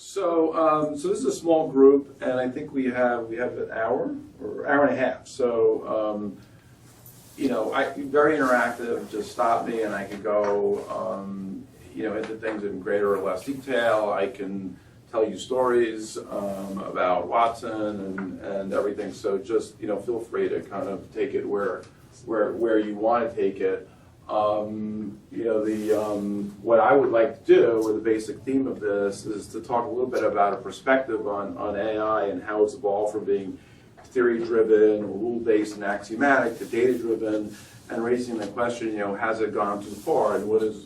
So this is a small group, and I think we have an hour or hour and a half. So very interactive. Just stop me, and I can go into things in greater or less detail. I can tell you stories about Watson and everything. So just feel free to kind of take it where you want to take it. What I would like to do, or the basic theme of this, is to talk a little bit about a perspective on AI and how it's evolved from being theory-driven, rule-based, and axiomatic to data-driven, and raising the question, has it gone too far, and what does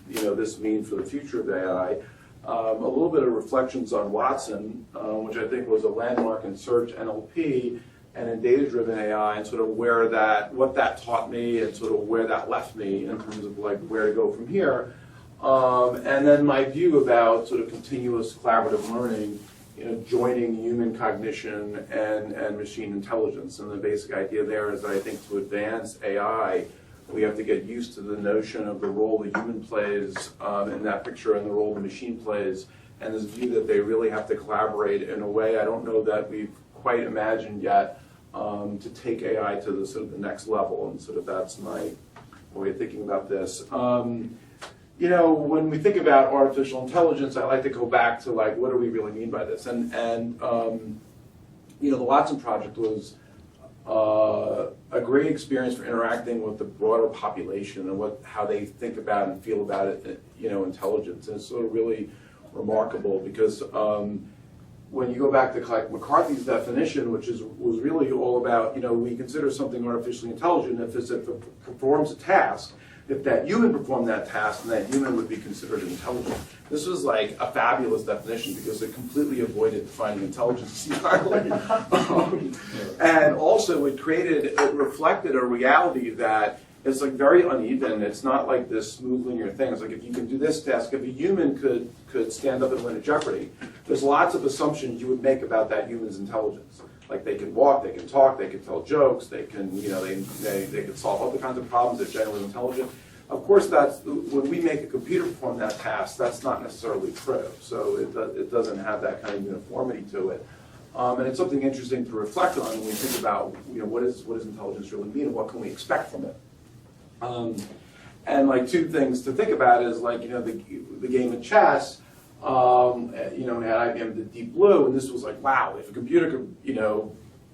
this mean for the future of AI? A little bit of reflections on Watson, which I think was a landmark in search NLP and in data-driven AI, and sort of what that taught me, and sort of where that left me in terms of like where to go from here, and then my view about sort of continuous collaborative learning, joining human cognition and machine intelligence. And the basic idea there is that I think to advance AI, we have to get used to the notion of the role the human plays in that picture and the role the machine plays, and this view that they really have to collaborate in a way I don't know that we've quite imagined yet, to take AI to the sort of the next level. And sort of that's my way of thinking about this. When we think about artificial intelligence, I like to go back to like, what do we really mean by this? And the Watson project was a great experience for interacting with the broader population and how they think about and feel about it, intelligence. And it's sort of really remarkable because when you go back to like McCarthy's definition, which was really all about, we consider something artificially intelligent if it performs a task. If that human performed that task, then that human would be considered intelligent. This was like a fabulous definition because it completely avoided defining intelligence entirely. And also it reflected a reality that it's like very uneven. It's not like this smooth linear thing. It's like if you can do this task, if a human could stand up and win a Jeopardy, there's lots of assumptions you would make about that human's intelligence. Like they can walk, they can talk, they can tell jokes, they can, they can solve other kinds of problems. They're generally intelligent. Of course, when we make a computer perform that task, that's not necessarily true. So it doesn't have that kind of uniformity to it. And it's something interesting to reflect on when we think about, what does intelligence really mean and what can we expect from it? And like two things to think about is like, the game of chess. We had IBM did Deep Blue, and this was like, wow, if a computer could,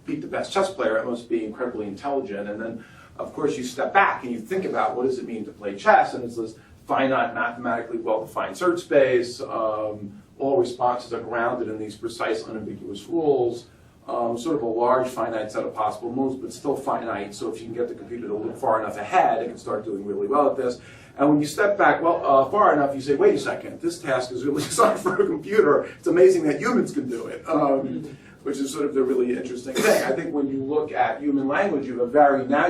beat the best chess player, it must be incredibly intelligent. And then, of course, you step back and you think about what does it mean to play chess, and it's this finite, mathematically well-defined search space. All responses are grounded in these precise, unambiguous rules. Sort of a large finite set of possible moves, but still finite. So if you can get the computer to look far enough ahead, it can start doing really well at this. And when you step back, far enough, you say, wait a second, this task is really designed for a computer. It's amazing that humans can do it, which is sort of the really interesting thing. I think when you look at human language, you have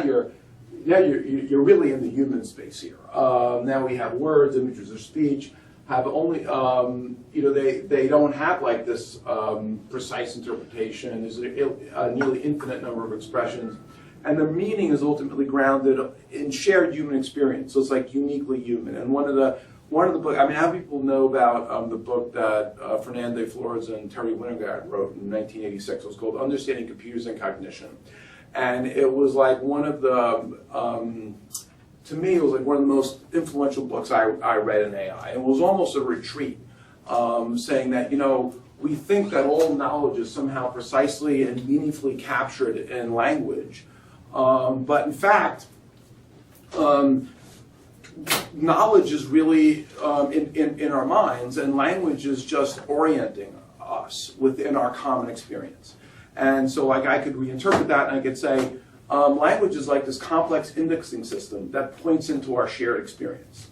you're really in the human space here. Now we have words, images of speech, have only, they don't have like this precise interpretation. There's a nearly infinite number of expressions. And the meaning is ultimately grounded in shared human experience. So it's like uniquely human. And one of the books, how people know about the book that Fernando Flores and Terry Winograd wrote in 1986. It was called Understanding Computers and Cognition. And it was like one of the, to me, it was like one of the most influential books I read in AI. It was almost a retreat, saying that, we think that all knowledge is somehow precisely and meaningfully captured in language. But in fact, knowledge is really in our minds, and language is just orienting us within our common experience. And so like I could reinterpret that and I could say, language is like this complex indexing system that points into our shared experience.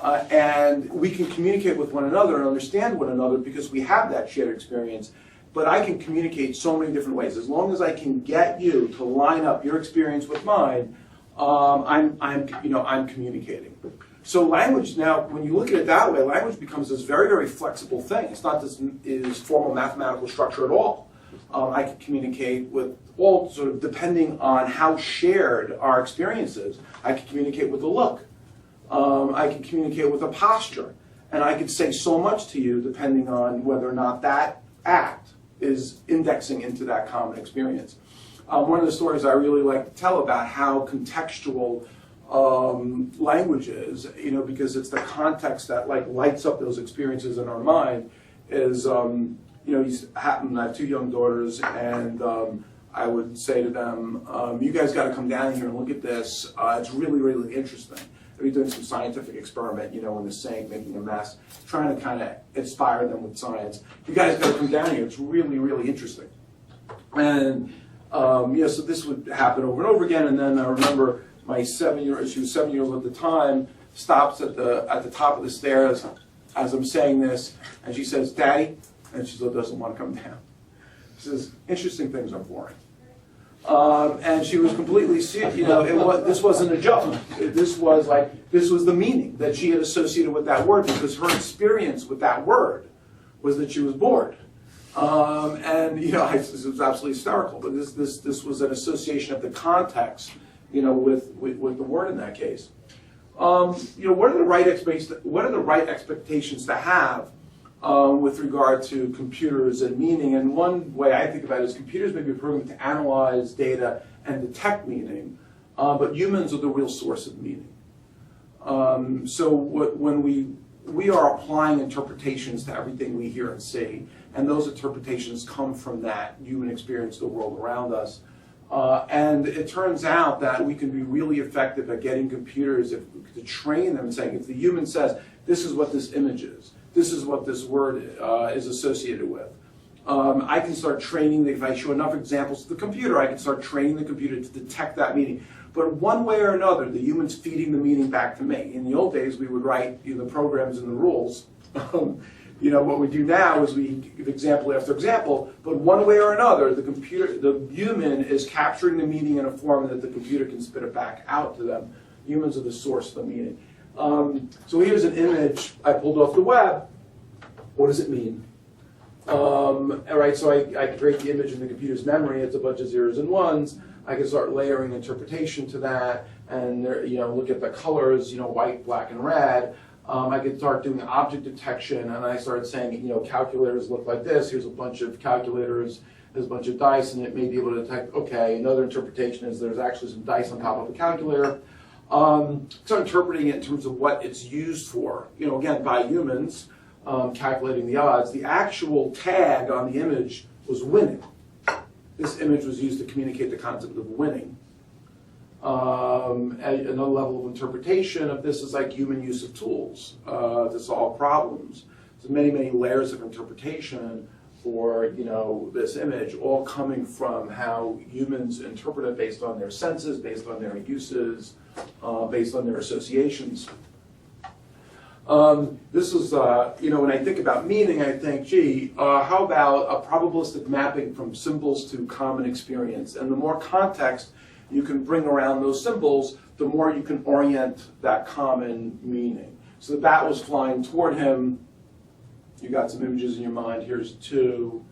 And we can communicate with one another and understand one another because we have that shared experience. But I can communicate so many different ways. As long as I can get you to line up your experience with mine, I'm communicating. So language now, when you look at it that way, language becomes this very, very flexible thing. It's not this formal mathematical structure at all. I can communicate with all sort of depending on how shared our experience is. I can communicate with a look. I can communicate with a posture. And I could say so much to you depending on whether or not that act is indexing into that common experience. One of the stories I really like to tell about how contextual language is, because it's the context that like lights up those experiences in our mind, is, I have 2 young daughters, and I would say to them, you guys got to come down here and look at this. It's really, really interesting. I'd be doing some scientific experiment, in the sink, making a mess, trying to kind of inspire them with science. You guys got to come down here. It's really, really interesting. And so this would happen over and over again. And then I remember my 7-year-old, she was 7 years old at the time, stops at the top of the stairs as I'm saying this, and she says, "Daddy," and she still doesn't want to come down. She says, "Interesting things are boring." And she was completely serious. This wasn't a joke. This was the meaning that she had associated with that word, because her experience with that word was that she was bored. This was absolutely hysterical. But this was an association of the context, with the word in that case. What are the right expectations to have with regard to computers and meaning? And one way I think about it is computers may be programmed to analyze data and detect meaning, but humans are the real source of meaning. When we are applying interpretations to everything we hear and see, and those interpretations come from that human experience of the world around us. And it turns out that we can be really effective at getting computers to train them and saying, if the human says, this is what this image is, this is what this word is associated with, I can start training, if I show enough examples to the computer, I can start training the computer to detect that meaning. But one way or another, the human's feeding the meaning back to me. In the old days, we would write the programs and the rules. What we do now is we give example after example, but one way or another, the human is capturing the meaning in a form that the computer can spit it back out to them. Humans are the source of the meaning. So here's an image I pulled off the web. What does it mean? All right, so I create the image in the computer's memory. It's a bunch of zeros and ones. I can start layering interpretation to that, and look at the colors, white, black, and red. I could start doing object detection, and I started saying, calculators look like this. Here's a bunch of calculators. There's a bunch of dice, and it may be able to detect, okay, another interpretation is there's actually some dice on top of a calculator. So interpreting it in terms of what it's used for, again, by humans, calculating the odds. The actual tag on the image was winning. This image was used to communicate the concept of winning. Another level of interpretation of this is like human use of tools to solve problems. So many, many layers of interpretation for this image, all coming from how humans interpret it based on their senses, based on their uses, based on their associations. This is, when I think about meaning, I think, how about a probabilistic mapping from symbols to common experience? And the more context you can bring around those symbols, the more you can orient that common meaning. So the bat was flying toward him. You got some images in your mind. Here's 2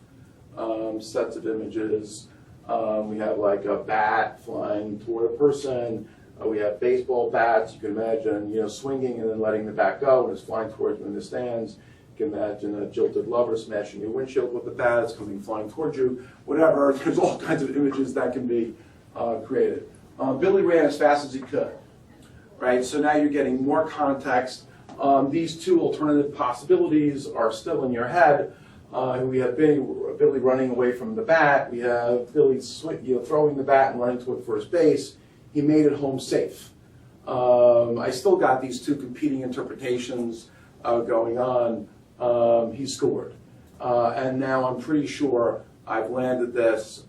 sets of images. We have like a bat flying toward a person. We have baseball bats. You can imagine, swinging and then letting the bat go, and it's flying towards you in the stands. You can imagine a jilted lover smashing your windshield with the bat. It's coming flying towards you. Whatever. There's all kinds of images that can be created. Billy ran as fast as he could. Right. So now you're getting more context. These 2 alternative possibilities are still in your head. We have Billy running away from the bat. We have Billy throwing the bat and running toward first base. He made it home safe. I still got these 2 competing interpretations going on. He scored. And now I'm pretty sure I've landed this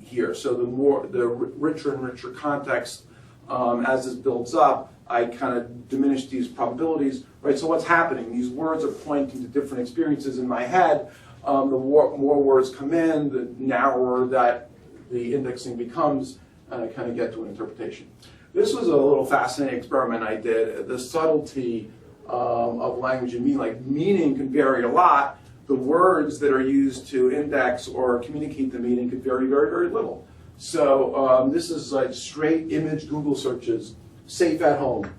here. So the richer and richer context, as this builds up, I kind of diminish these probabilities, right? So what's happening? These words are pointing to different experiences in my head. The more words come in, the narrower that the indexing becomes, and I kind of get to an interpretation. This was a little fascinating experiment I did. The subtlety of language and meaning, like meaning can vary a lot. The words that are used to index or communicate the meaning could vary very, very little. So this is like straight image Google searches, safe at home.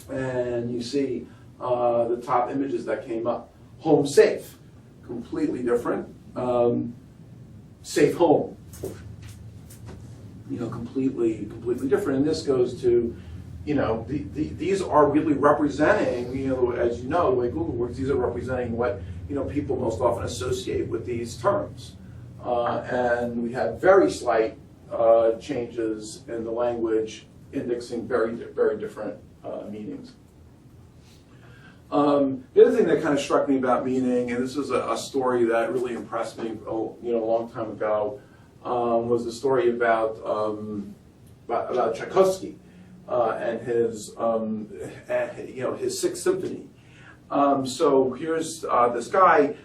And you see the top images that came up. Home safe, completely different. Safe home, completely different. And this goes to, these are really representing, as you know, the way Google works, these are representing what, people most often associate with these terms. And we have very slight changes in the language, indexing very, very different meanings. The other thing that kind of struck me about meaning, and this is a story that really impressed me, a long time ago, was the story about Tchaikovsky and his his Sixth Symphony. So here's this guy.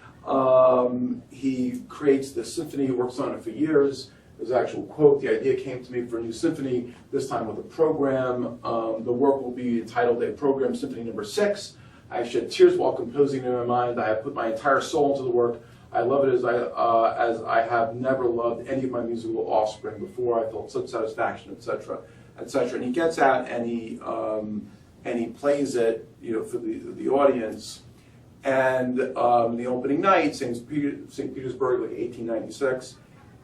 He creates this symphony. He works on it for years. There's an actual quote: "The idea came to me for a new symphony. This time with a program. The work will be entitled a program Symphony Number 6. I shed tears while composing it in my mind. I have put my entire soul into the work. I love it as I have never loved any of my musical offspring before. I felt such satisfaction, etc., etc." And he gets out and he plays it, for the audience. And the opening night, St. Petersburg, like 1896,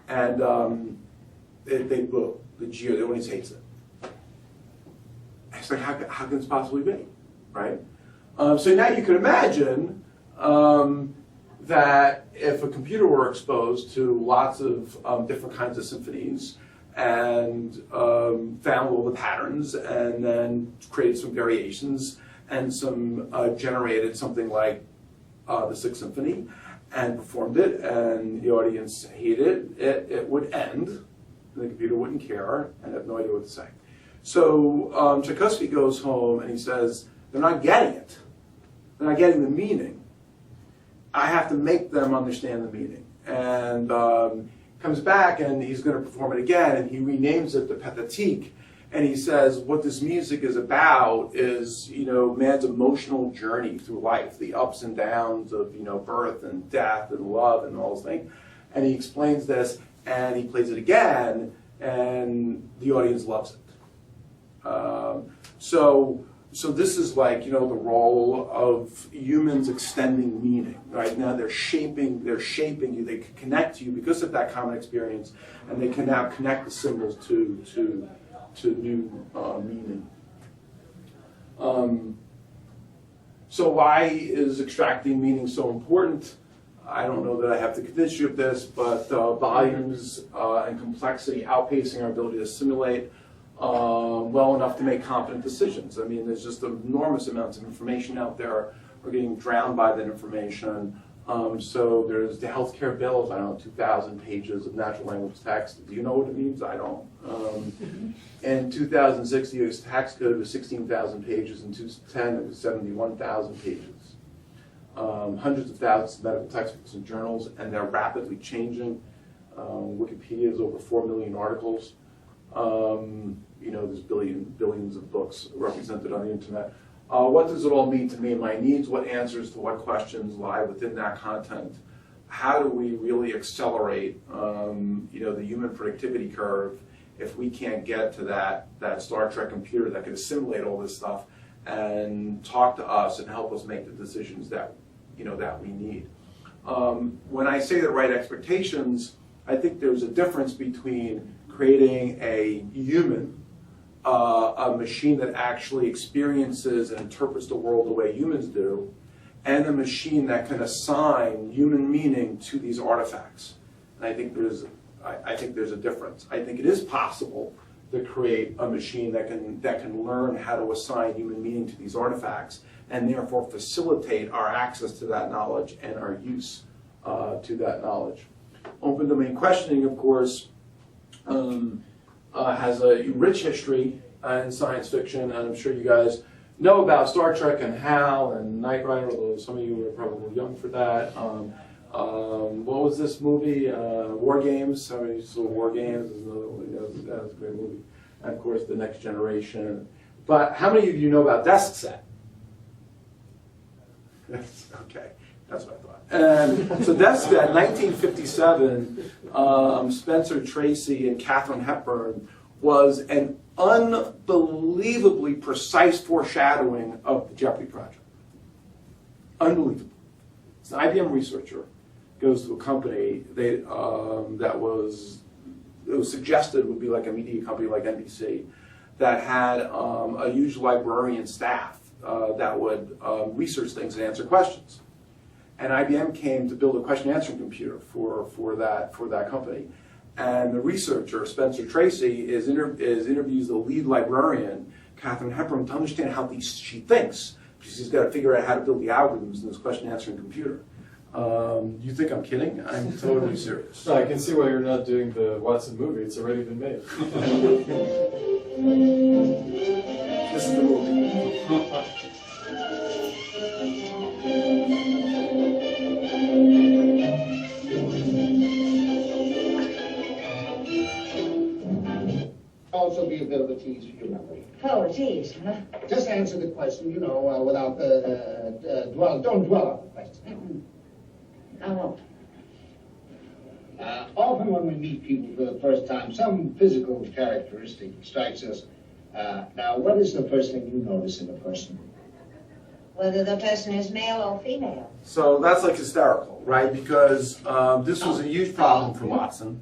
and they boo, the jeer. The audience hates it. It's like, how can this possibly be, right? So now you can imagine that if a computer were exposed to lots of different kinds of symphonies and found all the patterns and then created some variations and generated something like the Sixth Symphony and performed it, and the audience hated it, it would end, and the computer wouldn't care and have no idea what to say. So Tchaikovsky goes home and he says, they're not getting it. They're not getting the meaning. I have to make them understand the meaning. And comes back and he's going to perform it again, and he renames it the Pathétique. And he says what this music is about is, man's emotional journey through life, the ups and downs of, birth and death and love and all those things. And he explains this, and he plays it again, and the audience loves it. So this is like, the role of humans extending meaning, right? Now they're shaping you, they can connect to you because of that common experience, and they can now connect the symbols to new meaning. So why is extracting meaning so important? I don't know that I have to convince you of this, but volumes and complexity outpacing our ability to assimilate well enough to make competent decisions. I mean, there's just enormous amounts of information out there. We're getting drowned by that information. So there's the healthcare bills, 2,000 pages of natural language text. Do you know what it means? I don't. In 2006, the U.S. tax code was 16,000 pages. In 2010, it was 71,000 pages. Hundreds of thousands of medical textbooks and journals, and they're rapidly changing. Wikipedia is over 4 million articles. There's billions of books represented on the internet. What does it all mean to me and my needs? What answers to what questions lie within that content? How do we really accelerate, the human productivity curve if we can't get to that Star Trek computer that can assimilate all this stuff and talk to us and help us make the decisions that we need? When I say the right expectations, I think there's a difference between creating a human, a machine that actually experiences and interprets the world the way humans do, and a machine that can assign human meaning to these artifacts. And I think there's a difference. I think it is possible to create a machine that can learn how to assign human meaning to these artifacts, and therefore facilitate our access to that knowledge and our use to that knowledge. Open domain questioning, of course, has a rich history in science fiction, and I'm sure you guys know about Star Trek and HAL and Knight Rider, although some of you are probably young for that. What was this movie? War Games. Some of you saw War Games. That was a great movie. And of course, The Next Generation. But how many of you know about Desk Set? Okay, that's what I thought. And so Desk Set, 1957, Spencer Tracy and Katharine Hepburn, was an unbelievably precise foreshadowing of the Jeopardy project. Unbelievable. It's an IBM researcher goes to a company it was suggested would be like a media company like NBC that had a huge librarian staff that would research things and answer questions. And IBM came to build a question answering computer for that company. And the researcher, Spencer Tracy, interviews the lead librarian, Catherine Hepburn, to understand how she thinks. She's got to figure out how to build the algorithms in this question answering computer. You think I'm kidding? I'm totally serious. No, I can see why you're not doing the Watson movie. It's already been made. This is the movie. Also be a bit of a tease for you, Emily. Oh, a tease, huh? Just answer the question, without don't dwell on the question. I won't. Often when we meet people for the first time, some physical characteristic strikes us. Now, what is the first thing you notice in a person? Whether the person is male or female. So that's like hysterical, right? Because this was a huge problem for Watson.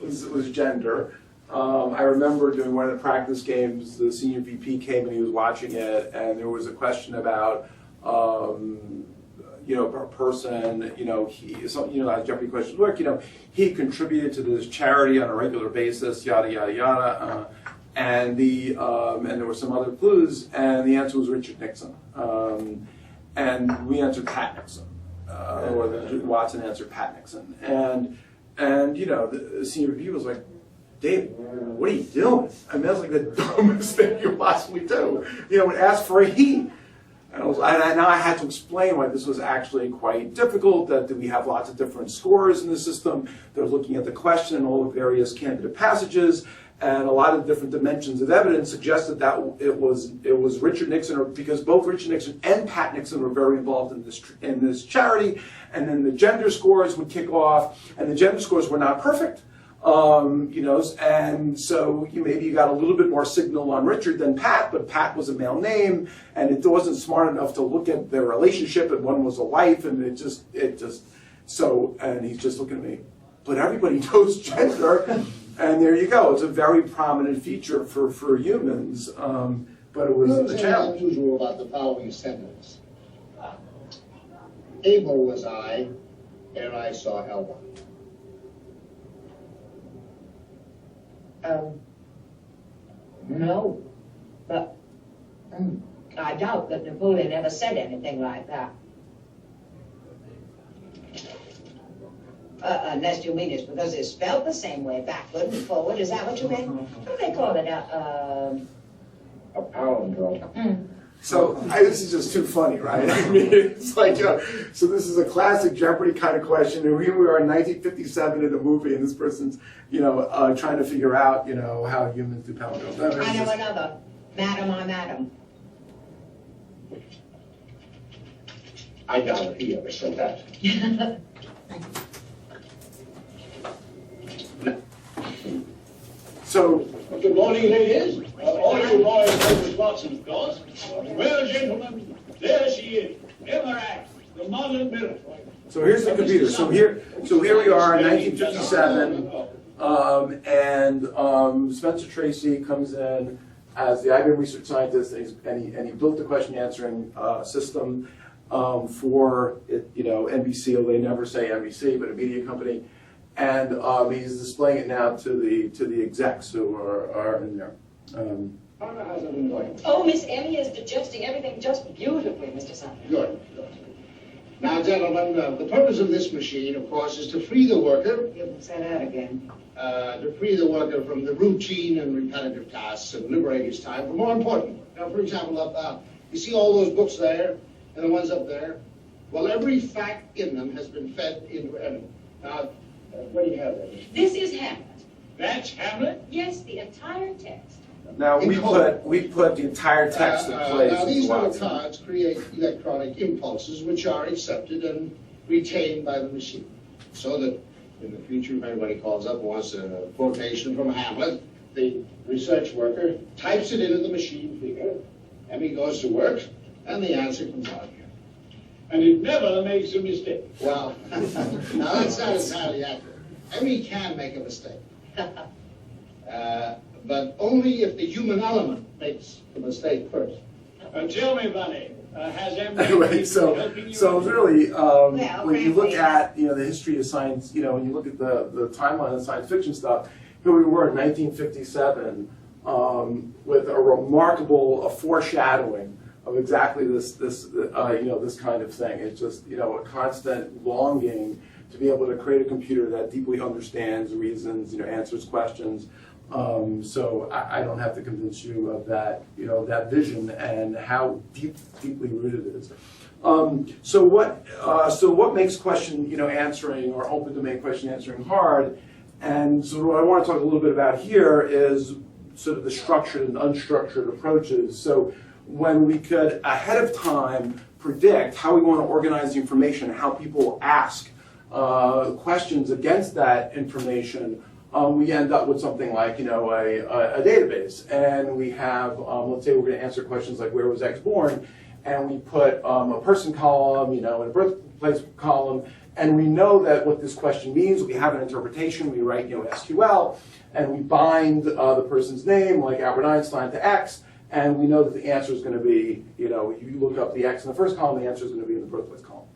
was gender. I remember doing one of the practice games, the senior VP came and he was watching it, and there was a question about, a person, like Jeopardy questions work, he contributed to this charity on a regular basis, yada, yada, yada, and there were some other clues, and the answer was Richard Nixon. And we answered Pat Nixon. Watson answered Pat Nixon, and the senior reviewer was like, David, what are you doing? I mean, that's like the dumbest thing you could possibly do. Ask for a he. And now I had to explain why this was actually quite difficult, that we have lots of different scores in the system. They're looking at the question and all the various candidate passages, and a lot of different dimensions of evidence suggested that it was Richard Nixon, because both Richard Nixon and Pat Nixon were very involved in this charity, and then the gender scores would kick off, and the gender scores were not perfect. And so maybe you got a little bit more signal on Richard than Pat, but Pat was a male name, and it wasn't smart enough to look at their relationship, and one was a wife, and and he's just looking at me, but everybody knows gender, and there you go. It's a very prominent feature for humans, but it was a challenge. What's unusual about the following sentence? Able was I, ere I saw Elba. No, but I doubt that Napoleon ever said anything like that. Unless you mean it's because it's spelled the same way, backward and forward. Is that what you mean? What do they call it? A palindrome. So this is just too funny, right? I mean, it's like, so this is a classic Jeopardy kind of question, and here we are in 1957 in a movie, and this person's, trying to figure out, how humans do palindromes. I know another. Madam, I'm Adam. I doubt if he ever said that. So, good morning, ladies. All you boys know Miss Watson, of course. Well, gentlemen, there she is. MRI, the modern mirror. So here's the computer. So here we are in 1957, and Spencer Tracy comes in as the IBM research scientist, and he built the question answering system for NBC. Although they never say NBC, but a media company. And he's displaying it now to the execs who are in there. How's it been going? Oh, Miss Emmy is digesting everything just beautifully, Mr. Sanders. Good. Now, gentlemen, the purpose of this machine, of course, is to free the worker. Say that again. To free the worker from the routine and repetitive tasks and liberate his time for more important. Now, for example, you see all those books there and the ones up there? Well, every fact in them has been fed into evidence. Now, what do you have there? This is Hamlet. That's Hamlet? Yes, the entire text. Now we put the entire text in place. Now these little cards create electronic impulses which are accepted and retained by the machine, so that in the future, if anybody calls up and wants a quotation from Hamlet, the research worker types it into the machine figure, and Emmy goes to work, and the answer comes out here. And it never makes a mistake. Well, now that's not entirely accurate. Emmy can make a mistake. But only if the human element makes the mistake first. Tell me, Bunny, has Emily Anyway, so really, when you look frankly, at the history of science, when you look at the timeline of science fiction stuff, here we were in 1957 with a remarkable foreshadowing of exactly this kind of thing. It's just a constant longing to be able to create a computer that deeply understands, reasons, answers questions. So I don't have to convince you of that, that vision and how deeply rooted it is. So what makes question, answering or open domain question answering hard? And so what I want to talk a little bit about here is sort of the structured and unstructured approaches. So when we could ahead of time predict how we want to organize the information, how people ask questions against that information, we end up with something like a database, and we have let's say we're going to answer questions like where was X born, and we put a person column, and a birthplace column, and we know that what this question means. We have an interpretation. We write SQL, and we bind the person's name, like Albert Einstein, to X, and we know that the answer is going to be you look up the X in the first column, the answer is going to be in the birthplace column.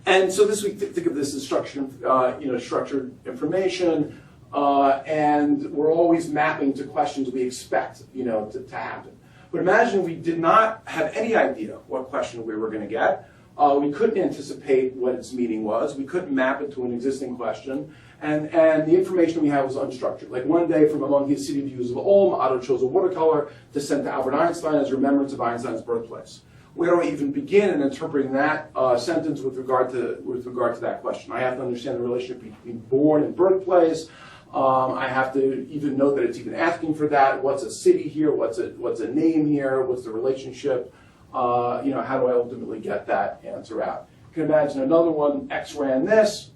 And so this we think of this as structured information, and we're always mapping to questions we expect, to happen. But imagine we did not have any idea what question we were going to get. We couldn't anticipate what its meaning was. We couldn't map it to an existing question, and the information we had was unstructured. Like one day, from among his city views of Ulm, Otto chose a watercolor to send to Albert Einstein as remembrance of Einstein's birthplace. Where do I even begin in interpreting that sentence with regard to that question? I have to understand the relationship between born and birthplace. I have to even know that it's even asking for that. What's a city here? What's a name here? What's the relationship? How do I ultimately get that answer out? You can imagine another one. X ran this.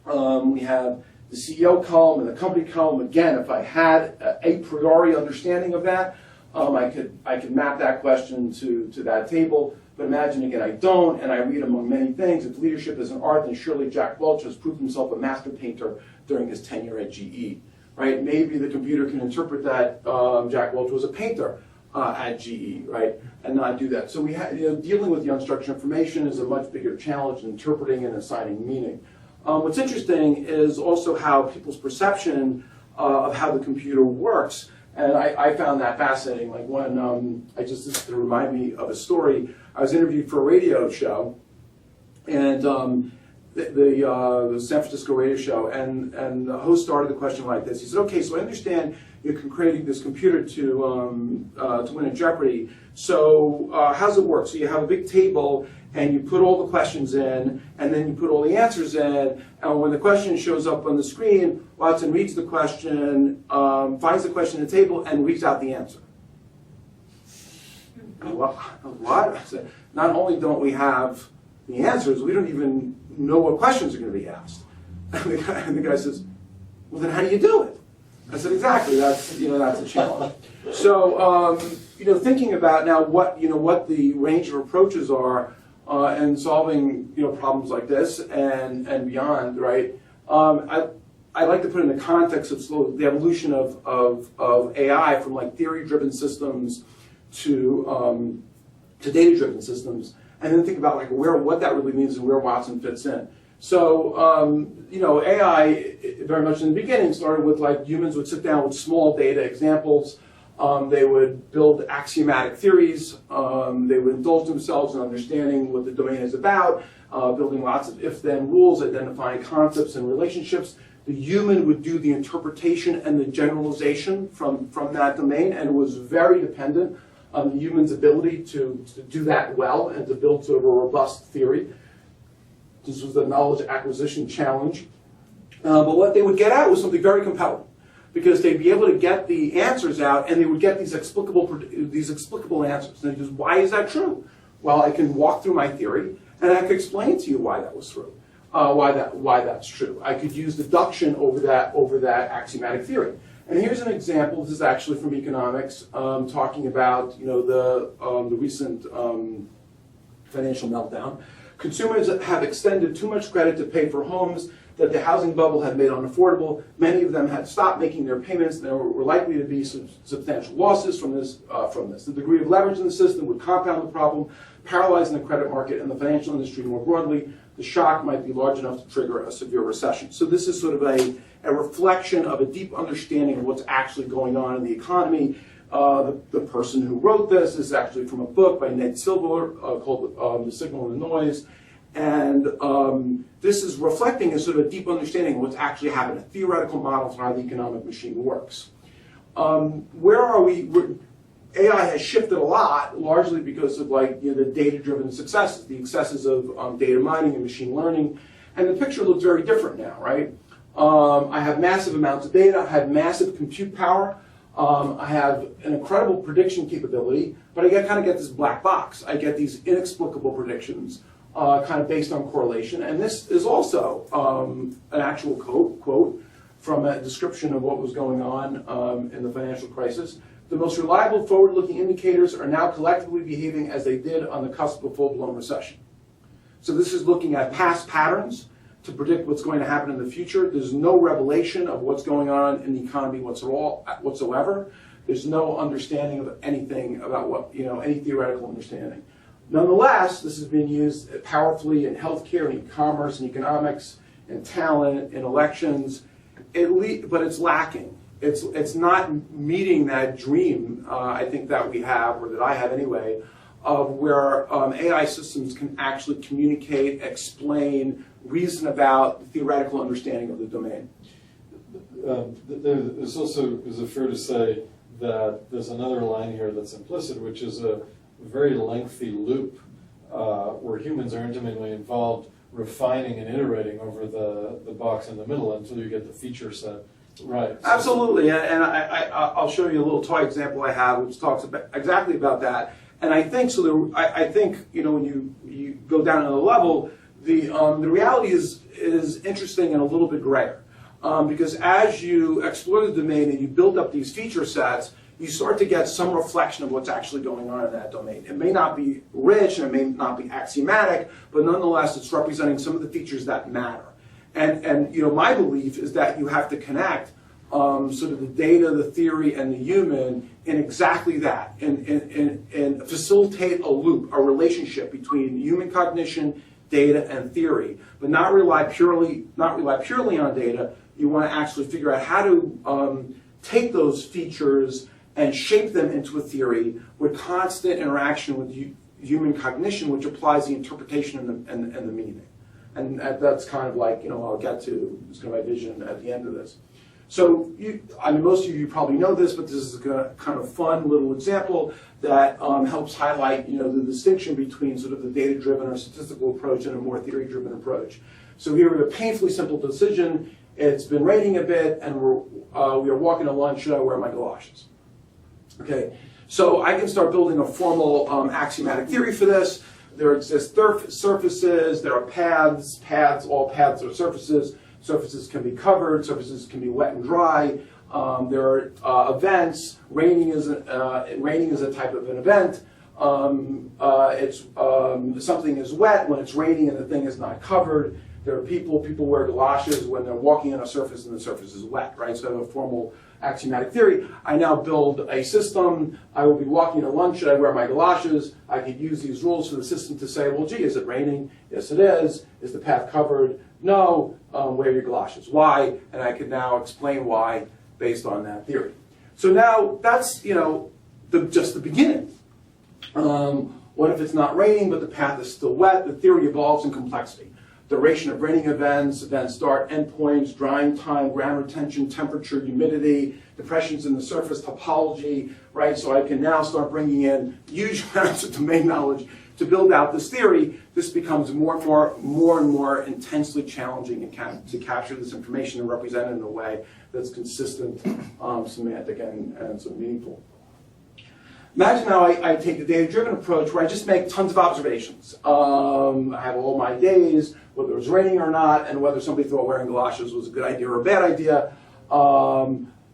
We have the CEO column and the company column. Again, if I had a priori understanding of that, I could map that question to that table. But imagine, again, I don't, and I read among many things, if leadership is an art, then surely Jack Welch has proved himself a master painter during his tenure at GE. Right? Maybe the computer can interpret that Jack Welch was a painter at GE, right, and not do that. So we dealing with the unstructured information is a much bigger challenge than interpreting and assigning meaning. What's interesting is also how people's perception of how the computer works. And I found that fascinating. Like when this to remind me of a story. I was interviewed for a radio show, and the San Francisco radio show, and the host started the question like this. He said, "Okay, so I understand you're creating this computer to win a Jeopardy. So how's it work? So you have a big table, and you put all the questions in, and then you put all the answers in, and when the question shows up on the screen, Watson reads the question, finds the question in the table, and reads out the answer." What? I said, not only don't we have the answers, we don't even know what questions are going to be asked. And the guy says, "Well, then how do you do it?" I said, "Exactly. That's a challenge." So thinking about now what the range of approaches are in solving problems like this and beyond, right? I like to put in the context of the evolution of AI from like theory-driven systems to data-driven systems, and then think about like what that really means and where Watson fits in. So AI very much in the beginning started with like humans would sit down with small data examples. They would build axiomatic theories. They would indulge themselves in understanding what the domain is about, building lots of if-then rules, identifying concepts and relationships. The human would do the interpretation and the generalization from that domain, and it was very dependent on the human's ability to do that well and to build sort of a robust theory. This was the knowledge acquisition challenge. But what they would get out was something very compelling, because they'd be able to get the answers out, and they would get these explicable answers. And just, why is that true? Well, I can walk through my theory, and I can explain to you why that was true, why that's true. I could use deduction over that axiomatic theory. And here's an example. This is actually from economics, talking about the recent financial meltdown. Consumers have extended too much credit to pay for homes that the housing bubble had made unaffordable. Many of them had stopped making their payments. There were likely to be substantial losses from this. The degree of leverage in the system would compound the problem, paralyzing the credit market and the financial industry more broadly. The shock might be large enough to trigger a severe recession. So this is sort of a reflection of a deep understanding of what's actually going on in the economy. The person who wrote this is actually from a book by Ned Silver called The Signal and the Noise. And this is reflecting a sort of a deep understanding of what's actually happening, a theoretical model for how the economic machine works. Where are we? AI has shifted a lot, largely because of the data-driven successes, the successes of data mining and machine learning. And the picture looks very different now, right? I have massive amounts of data. I have massive compute power. I have an incredible prediction capability, but I kind of get this black box. I get these inexplicable predictions, kind of based on correlation. And this is also an actual quote from a description of what was going on in the financial crisis. The most reliable forward-looking indicators are now collectively behaving as they did on the cusp of full-blown recession. So this is looking at past patterns to predict what's going to happen in the future. There's no revelation of what's going on in the economy whatsoever. There's no understanding of anything about any theoretical understanding. Nonetheless, this is being used powerfully in healthcare, in e-commerce, in economics, in talent, in elections, but it's lacking. It's not meeting that dream, I think, that we have, or that I have anyway, of where AI systems can actually communicate, explain, reason about the theoretical understanding of the domain. There's also, is it fair to say that there's another line here that's implicit, which is a very lengthy loop where humans are intimately involved, refining and iterating over the box in the middle until you get the feature set right. Absolutely, and I'll show you a little toy example I have, which talks exactly about that. And I think so. I think when you go down to the level, the reality is interesting and a little bit grayer, because as you explore the domain and you build up these feature sets, you start to get some reflection of what's actually going on in that domain. It may not be rich and it may not be axiomatic, but nonetheless, it's representing some of the features that matter. And my belief is that you have to connect sort of the data, the theory, and the human in exactly that, and facilitate a loop, a relationship between human cognition, data, and theory, but not rely purely on data. You want to actually figure out how to take those features and shape them into a theory with constant interaction with human cognition, which applies the interpretation and the meaning. And that's kind of like, I'll get to, it's kind of my vision at the end of this. So, most of you probably know this, but this is a kind of fun little example that helps highlight, the distinction between sort of the data-driven or statistical approach and a more theory-driven approach. So here we have a painfully simple decision. It's been raining a bit, and we are walking to lunch. Should I wear my galoshes? Okay, so I can start building a formal axiomatic theory for this. There exist surfaces, there are paths, all paths are surfaces. Surfaces can be covered, surfaces can be wet and dry. There are events. Raining is a type of an event. Something is wet when it's raining and the thing is not covered. There are people wear galoshes when they're walking on a surface and the surface is wet, right? So I have a formal axiomatic theory. I now build a system. I will be walking to lunch. Should I wear my galoshes? I could use these rules for the system to say, well, gee, is it raining? Yes, it is. Is the path covered? No. Wear your galoshes. Why? And I can now explain why based on that theory. So now that's, just the beginning. What if it's not raining, but the path is still wet? The theory evolves in complexity. Duration of raining events, event start, endpoints, drying time, ground retention, temperature, humidity, depressions in the surface, topology, right? So I can now start bringing in huge amounts of domain knowledge to build out this theory. This becomes more and more intensely challenging to capture this information and represent it in a way that's consistent, semantic, and so meaningful. Imagine now I take the data-driven approach where I just make tons of observations. I have all my days, whether it was raining or not, and whether somebody thought wearing galoshes was a good idea or a bad idea.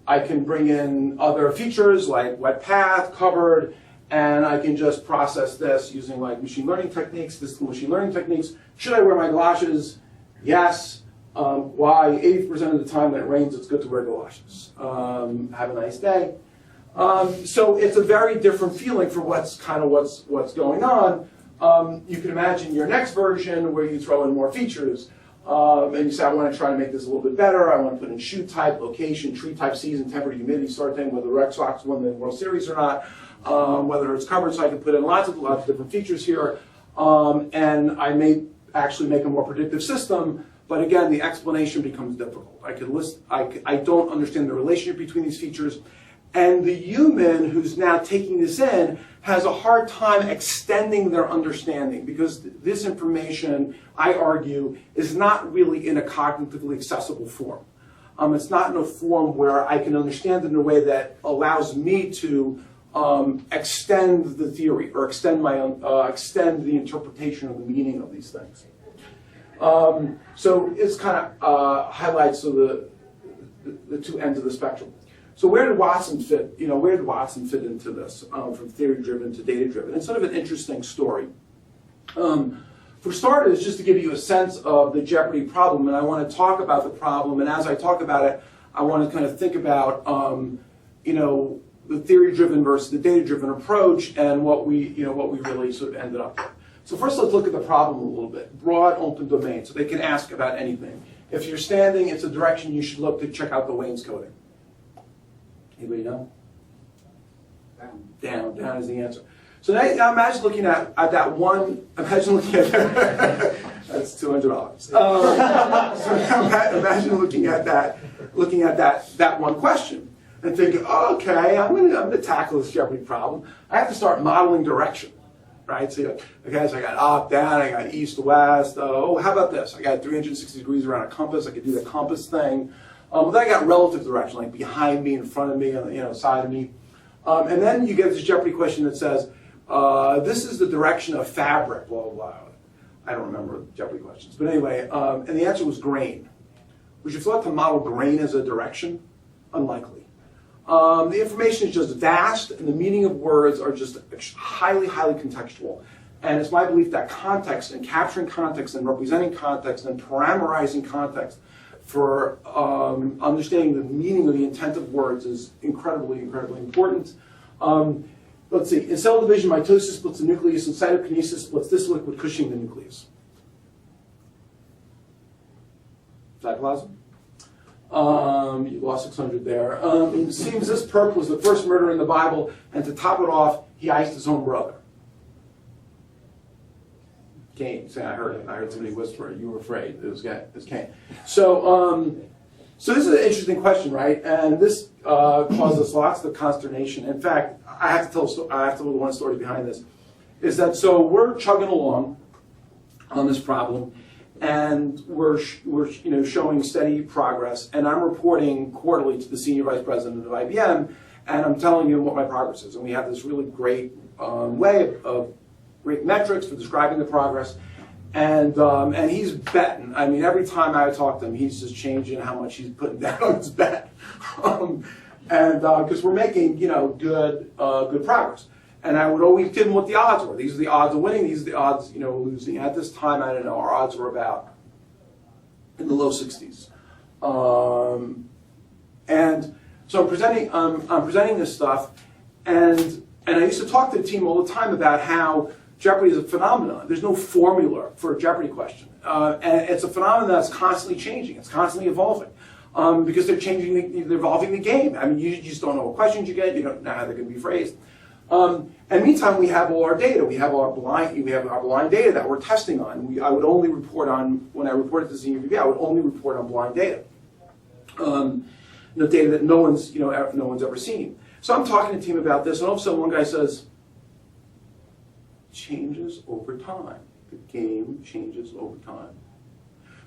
I can bring in other features like wet path, covered, and I can just process this using like machine learning techniques, statistical machine learning techniques. Should I wear my galoshes? Yes. Why? 80% of the time when it rains, it's good to wear galoshes. Have a nice day. So it's a very different feeling for what's going on. You can imagine your next version where you throw in more features. And you say, I want to try to make this a little bit better. I want to put in shoe type, location, tree type, season, temperature, humidity, sort thing, whether the Red Sox won the World Series or not, whether it's covered. So I can put in lots of different features here. And I may actually make a more predictive system. But again, the explanation becomes difficult. I don't understand the relationship between these features. And the human who's now taking this in has a hard time extending their understanding because this information, I argue, is not really in a cognitively accessible form. It's not in a form where I can understand it in a way that allows me to extend the theory or extend the interpretation of the meaning of these things. So it's kind of highlights of the two ends of the spectrum. So where did Watson fit? Where did Watson fit into this from theory-driven to data-driven? It's sort of an interesting story. For starters, just to give you a sense of the Jeopardy problem, and I want to talk about the problem. And as I talk about it, I want to kind of think about the theory-driven versus the data-driven approach and what we really sort of ended up with. So first, let's look at the problem a little bit. Broad, open domain, so they can ask about anything. If you're standing, it's a direction you should look to check out the wainscoting. Anybody know? Down. Down is the answer. So now imagine looking at that one. Imagine looking at that's $200. So now imagine looking at that one question and thinking, oh, okay, I'm gonna tackle this Jeopardy problem. I have to start modeling direction, right? So I got up, down, I got east, west. Oh, how about this? I got 360 degrees around a compass. I could do the compass thing. Then I got relative direction, like behind me, in front of me, on the side of me. And then you get this Jeopardy question that says, this is the direction of fabric, blah, blah, blah. I don't remember Jeopardy questions. But anyway, and the answer was grain. Would you thought to model grain as a direction? Unlikely. The information is just vast, and the meaning of words are just highly, highly contextual. And it's my belief that context and capturing context and representing context and parameterizing context for understanding the meaning of the intent of words is incredibly, incredibly important. Let's see. In cell division, mitosis splits the nucleus, and cytokinesis splits this liquid, Cushing the nucleus. Cytoplasm? You lost 600 there. It seems this perp was the first murder in the Bible, and to top it off, he iced his own brother. Cain. See, I heard somebody whisper, you were afraid. It was Cain. So this is an interesting question, right? And this caused us lots of consternation. In fact, I have to tell one story behind this. Is that so we're chugging along on this problem, and we're showing steady progress, and I'm reporting quarterly to the senior vice president of IBM, and I'm telling you what my progress is. And we have this really great way of great metrics for describing the progress, and he's betting. I mean, every time I talk to him, he's just changing how much he's putting down on his bet, and because we're making good progress. And I would always give him what the odds were. These are the odds of winning. These are the odds of losing. At this time, I don't know. Our odds were about in the low 60s, and so I'm presenting this stuff, and I used to talk to the team all the time about how Jeopardy is a phenomenon. There's no formula for a Jeopardy question. And it's a phenomenon that's constantly changing. It's constantly evolving. Because they're evolving the game. I mean, you just don't know what questions you get. You don't know how they're going to be phrased. And meantime, we have all our data. We have our blind data that we're testing on. I would only report on, when I reported to senior VP, I would only report on blind data. Data that no one's ever seen. So I'm talking to the team about this, and all of a sudden one guy says, changes over time. The game changes over time.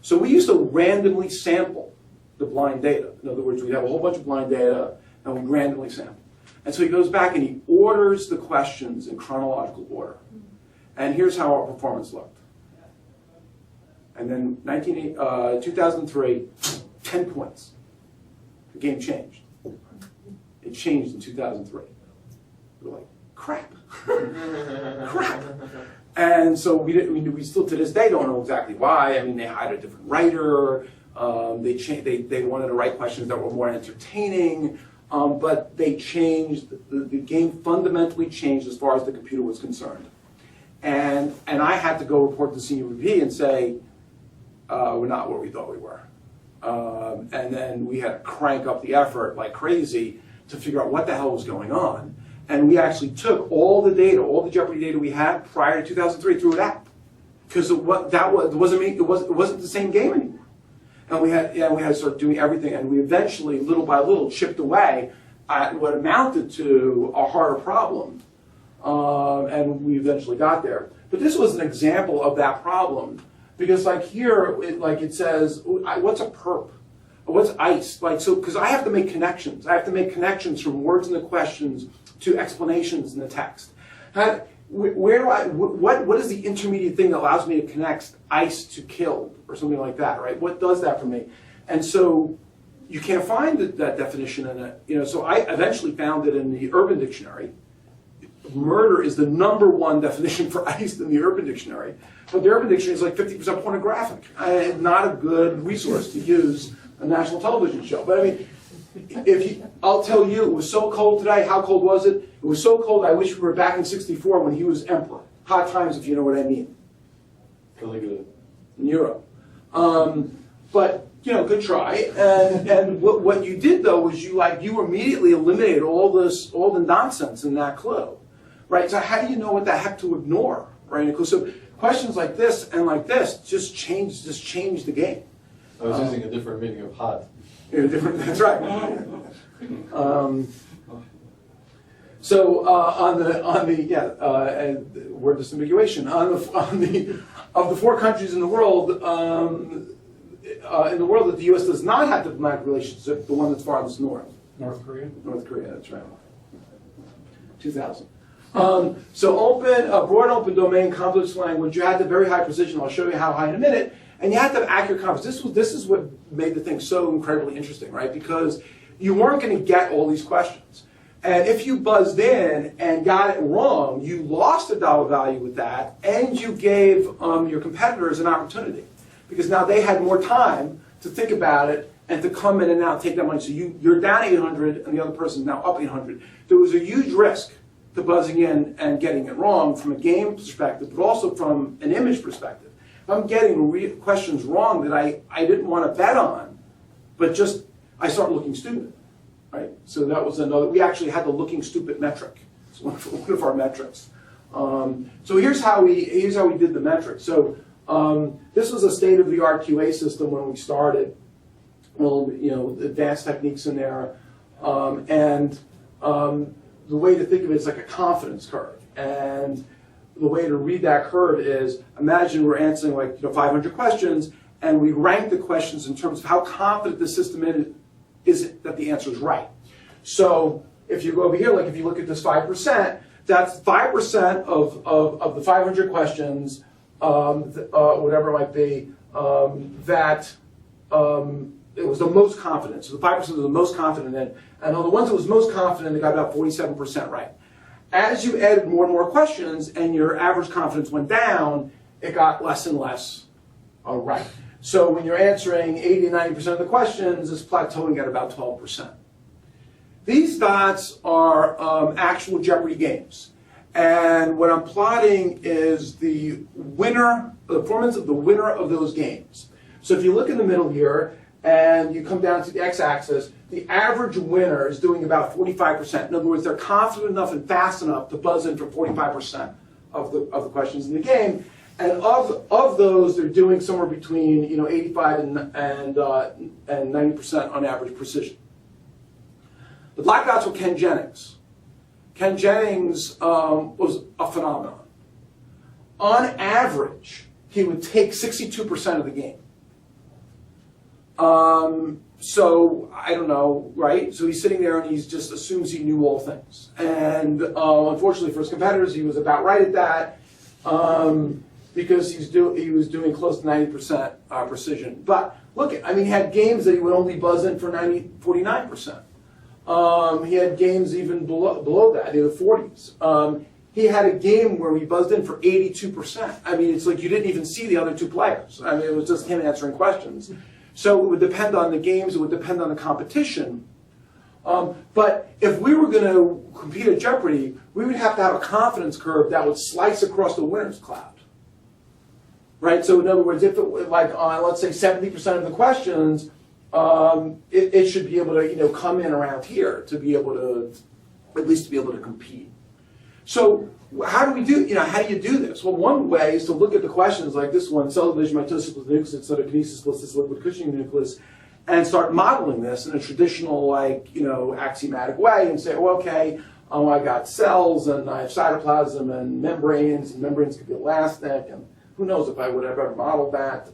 So we used to randomly sample the blind data. In other words, we'd have a whole bunch of blind data, and we'd randomly sample. And so he goes back and he orders the questions in chronological order. And here's how our performance looked. And then 2003, 10 points. The game changed. It changed in 2003. We're like, crap, crap. And so we still to this day don't know exactly why. I mean, they hired a different writer. They wanted to write questions that were more entertaining, but they changed, the game fundamentally changed as far as the computer was concerned. And I had to go report to senior VP and say, we're not where we thought we were. And then we had to crank up the effort like crazy to figure out what the hell was going on. And we actually took all the data, all the Jeopardy data we had prior to 2003, threw it out. Because it wasn't the same game anymore. And we had to start doing everything, and we eventually, little by little, chipped away at what amounted to a harder problem. And we eventually got there. But this was an example of that problem. Because like here, it says, what's a perp? What's ICE? Because I have to make connections. I have to make connections from words in the questions to explanations in the text. What is the intermediate thing that allows me to connect ICE to killed or something like that, right? What does that for me? And so you can't find that definition in it. So I eventually found it in the Urban Dictionary. Murder is the #1 definition for ICE in the Urban Dictionary. But the Urban Dictionary is like 50% pornographic. Not a good resource to use a national television show. But I mean, I'll tell you, it was so cold today. How cold was it? It was so cold, I wish we were back in '64 when he was emperor. Hot times, if you know what I mean. Caligula. In Europe. But, good try. And what you did, though, was you immediately eliminated all the nonsense in that clue. Right? So how do you know what the heck to ignore? Right? So questions like this and like this just change the game. I was using a different meaning of hot. That's right. So word disambiguation of the 4 countries in the world that the U.S. does not have diplomatic relationship, the one that's farthest north. North Korea? North Korea, that's right. 2000. So broad open domain, complex language. You had the very high precision. I'll show you how high in a minute. And you had to have accurate confidence. This is what made the thing so incredibly interesting, right? Because you weren't going to get all these questions. And if you buzzed in and got it wrong, you lost a dollar value with that, and you gave your competitors an opportunity. Because now they had more time to think about it and to come in and now take that money. So you're down 800, and the other person's now up 800. There was a huge risk to buzzing in and getting it wrong from a game perspective, but also from an image perspective. If I'm getting questions wrong that I didn't want to bet on, but just I start looking stupid, right? So that was another. We actually had the looking stupid metric. It's one of our metrics. So here's how we did the metric. So this was a state-of-the-art QA system when we started. Well, advanced techniques in there, and the way to think of it is like a confidence curve. And the way to read that curve is, imagine we're answering 500 questions, and we rank the questions in terms of how confident the system is that the answer is right. So if you go over here, if you look at this 5%, that's 5% of the 500 questions, whatever it might be, that it was the most confident. So the 5% was the most confident in, and on the ones that was most confident, they got about 47% right. As you added more and more questions and your average confidence went down, it got less and less right. So when you're answering 80 to 90% of the questions, it's plateauing at about 12%. These dots are actual Jeopardy games. And what I'm plotting is the performance of the winner of those games. So if you look in the middle here, and you come down to the x-axis, the average winner is doing about 45%. In other words, they're confident enough and fast enough to buzz in for 45% of the questions in the game. And of those, they're doing somewhere between 85 and 90% on average precision. The black dots were Ken Jennings. Ken Jennings was a phenomenon. On average, he would take 62% of the game. So, I don't know, right? So he's sitting there and he just assumes he knew all things. And unfortunately for his competitors, he was about right at that because he was doing close to 90% precision. But look, he had games that he would only buzz in for 49%. He had games even below that, in the 40s. He had a game where he buzzed in for 82%. I mean, it's like you didn't even see the other two players. I mean, it was just him answering questions. So it would depend on the games, it would depend on the competition. But if we were going to compete at Jeopardy, we would have to have a confidence curve that would slice across the winner's cloud. Right? So in other words, if it, like on, let's say 70% of the questions, it should be able to, come in around here to be able to, at least to be able to compete. So how do we do, how do you do this? Well, one way is to look at the questions like this one, cell division, mitosis plus nucleus, instead of kinesis plus this liquid Cushing nucleus, and start modeling this in a traditional, axiomatic way and say, okay, I got cells and I have cytoplasm and membranes could be elastic, and who knows if I would have ever modeled that.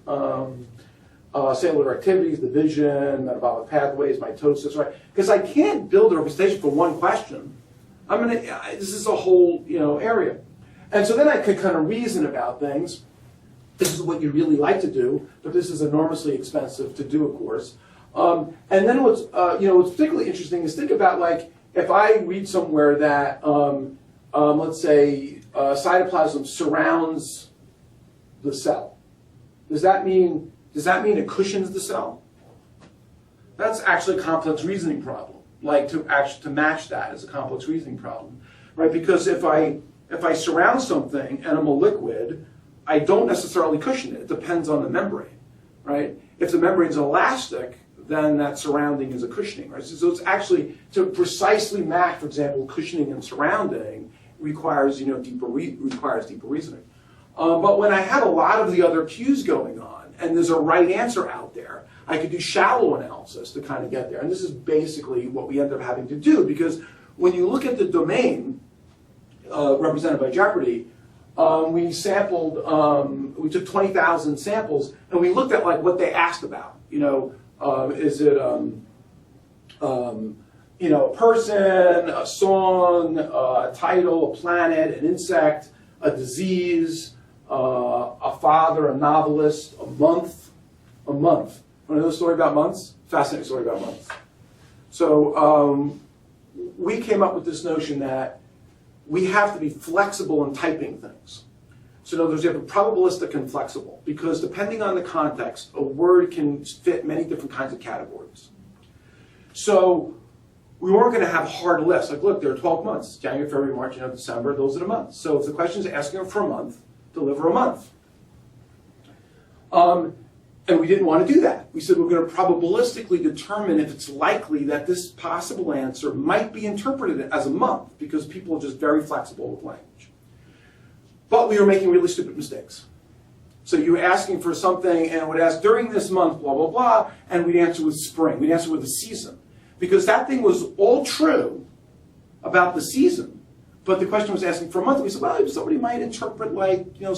Cellular activities, division, metabolic pathways, mitosis, right? Because I can't build a representation for one question. This is a whole, area. And so then I could kind of reason about things. This is what you really like to do, but this is enormously expensive to do, of course. And then what's particularly interesting is think about, if I read somewhere that, let's say, cytoplasm surrounds the cell. Does that mean it cushions the cell? That's actually a complex reasoning problem. To match that is a complex reasoning problem, right? Because if I surround something and I'm a liquid, I don't necessarily cushion it. It depends on the membrane, right? If the membrane is elastic, then that surrounding is a cushioning, right? So it's actually, to precisely match, for example, cushioning and surrounding requires, deeper reasoning. But when I have a lot of the other cues going on, and there's a right answer out there, I could do shallow analysis to kind of get there. And this is basically what we end up having to do, because when you look at the domain represented by Jeopardy, we took 20,000 samples, and we looked at what they asked about. Is it a person, a song, a title, a planet, an insect, a disease, a father, a novelist, a month. Want to know a story about months? Fascinating story about months. So we came up with this notion that we have to be flexible in typing things. So in other words, you have a probabilistic and flexible, because depending on the context, a word can fit many different kinds of categories. So we weren't going to have hard lists. Look, there are 12 months, January, February, March, December, those are the months. So if the question is asking for a month, deliver a month. And we didn't want to do that. We said we're going to probabilistically determine if it's likely that this possible answer might be interpreted as a month, because people are just very flexible with language. But we were making really stupid mistakes. So you were asking for something, and it would ask during this month, blah, blah, blah, and we'd answer with spring. We'd answer with the season. Because that thing was all true about the season, but the question was asking for a month. We said, well, somebody might interpret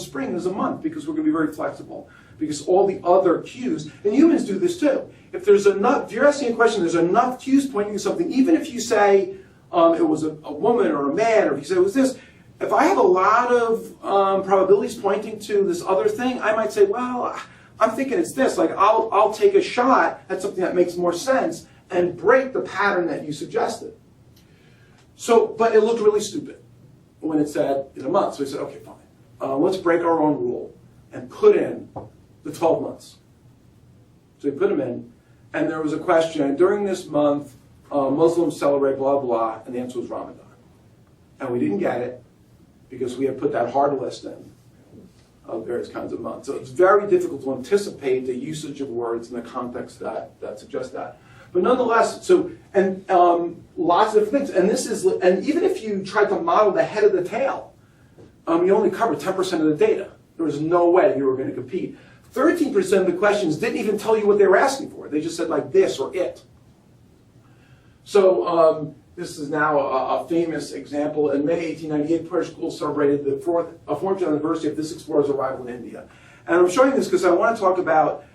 spring as a month, because we're going to be very flexible. Because all the other cues, and humans do this too. If you're asking a question, there's enough cues pointing to something, even if you say it was a woman or a man, or if you say it was this, if I have a lot of probabilities pointing to this other thing, I might say, well, I'm thinking it's this. I'll take a shot at something that makes more sense and break the pattern that you suggested. So, but it looked really stupid when it said in a month. So we said, okay, fine. Let's break our own rule and put in the 12 months. So we put them in, and there was a question, during this month, Muslims celebrate blah, blah, and the answer was Ramadan. And we didn't get it, because we had put that hard list in of various kinds of months. So it's very difficult to anticipate the usage of words in the context that suggests that. But nonetheless, lots of different things. And even if you tried to model the head of the tail, you only covered 10% of the data. There was no way you were going to compete. 13% of the questions didn't even tell you what they were asking for. They just said this or it. So this is now a famous example. In May 1898, British schools celebrated the 400th anniversary of this explorer's arrival in India. And I'm showing this because I want to talk about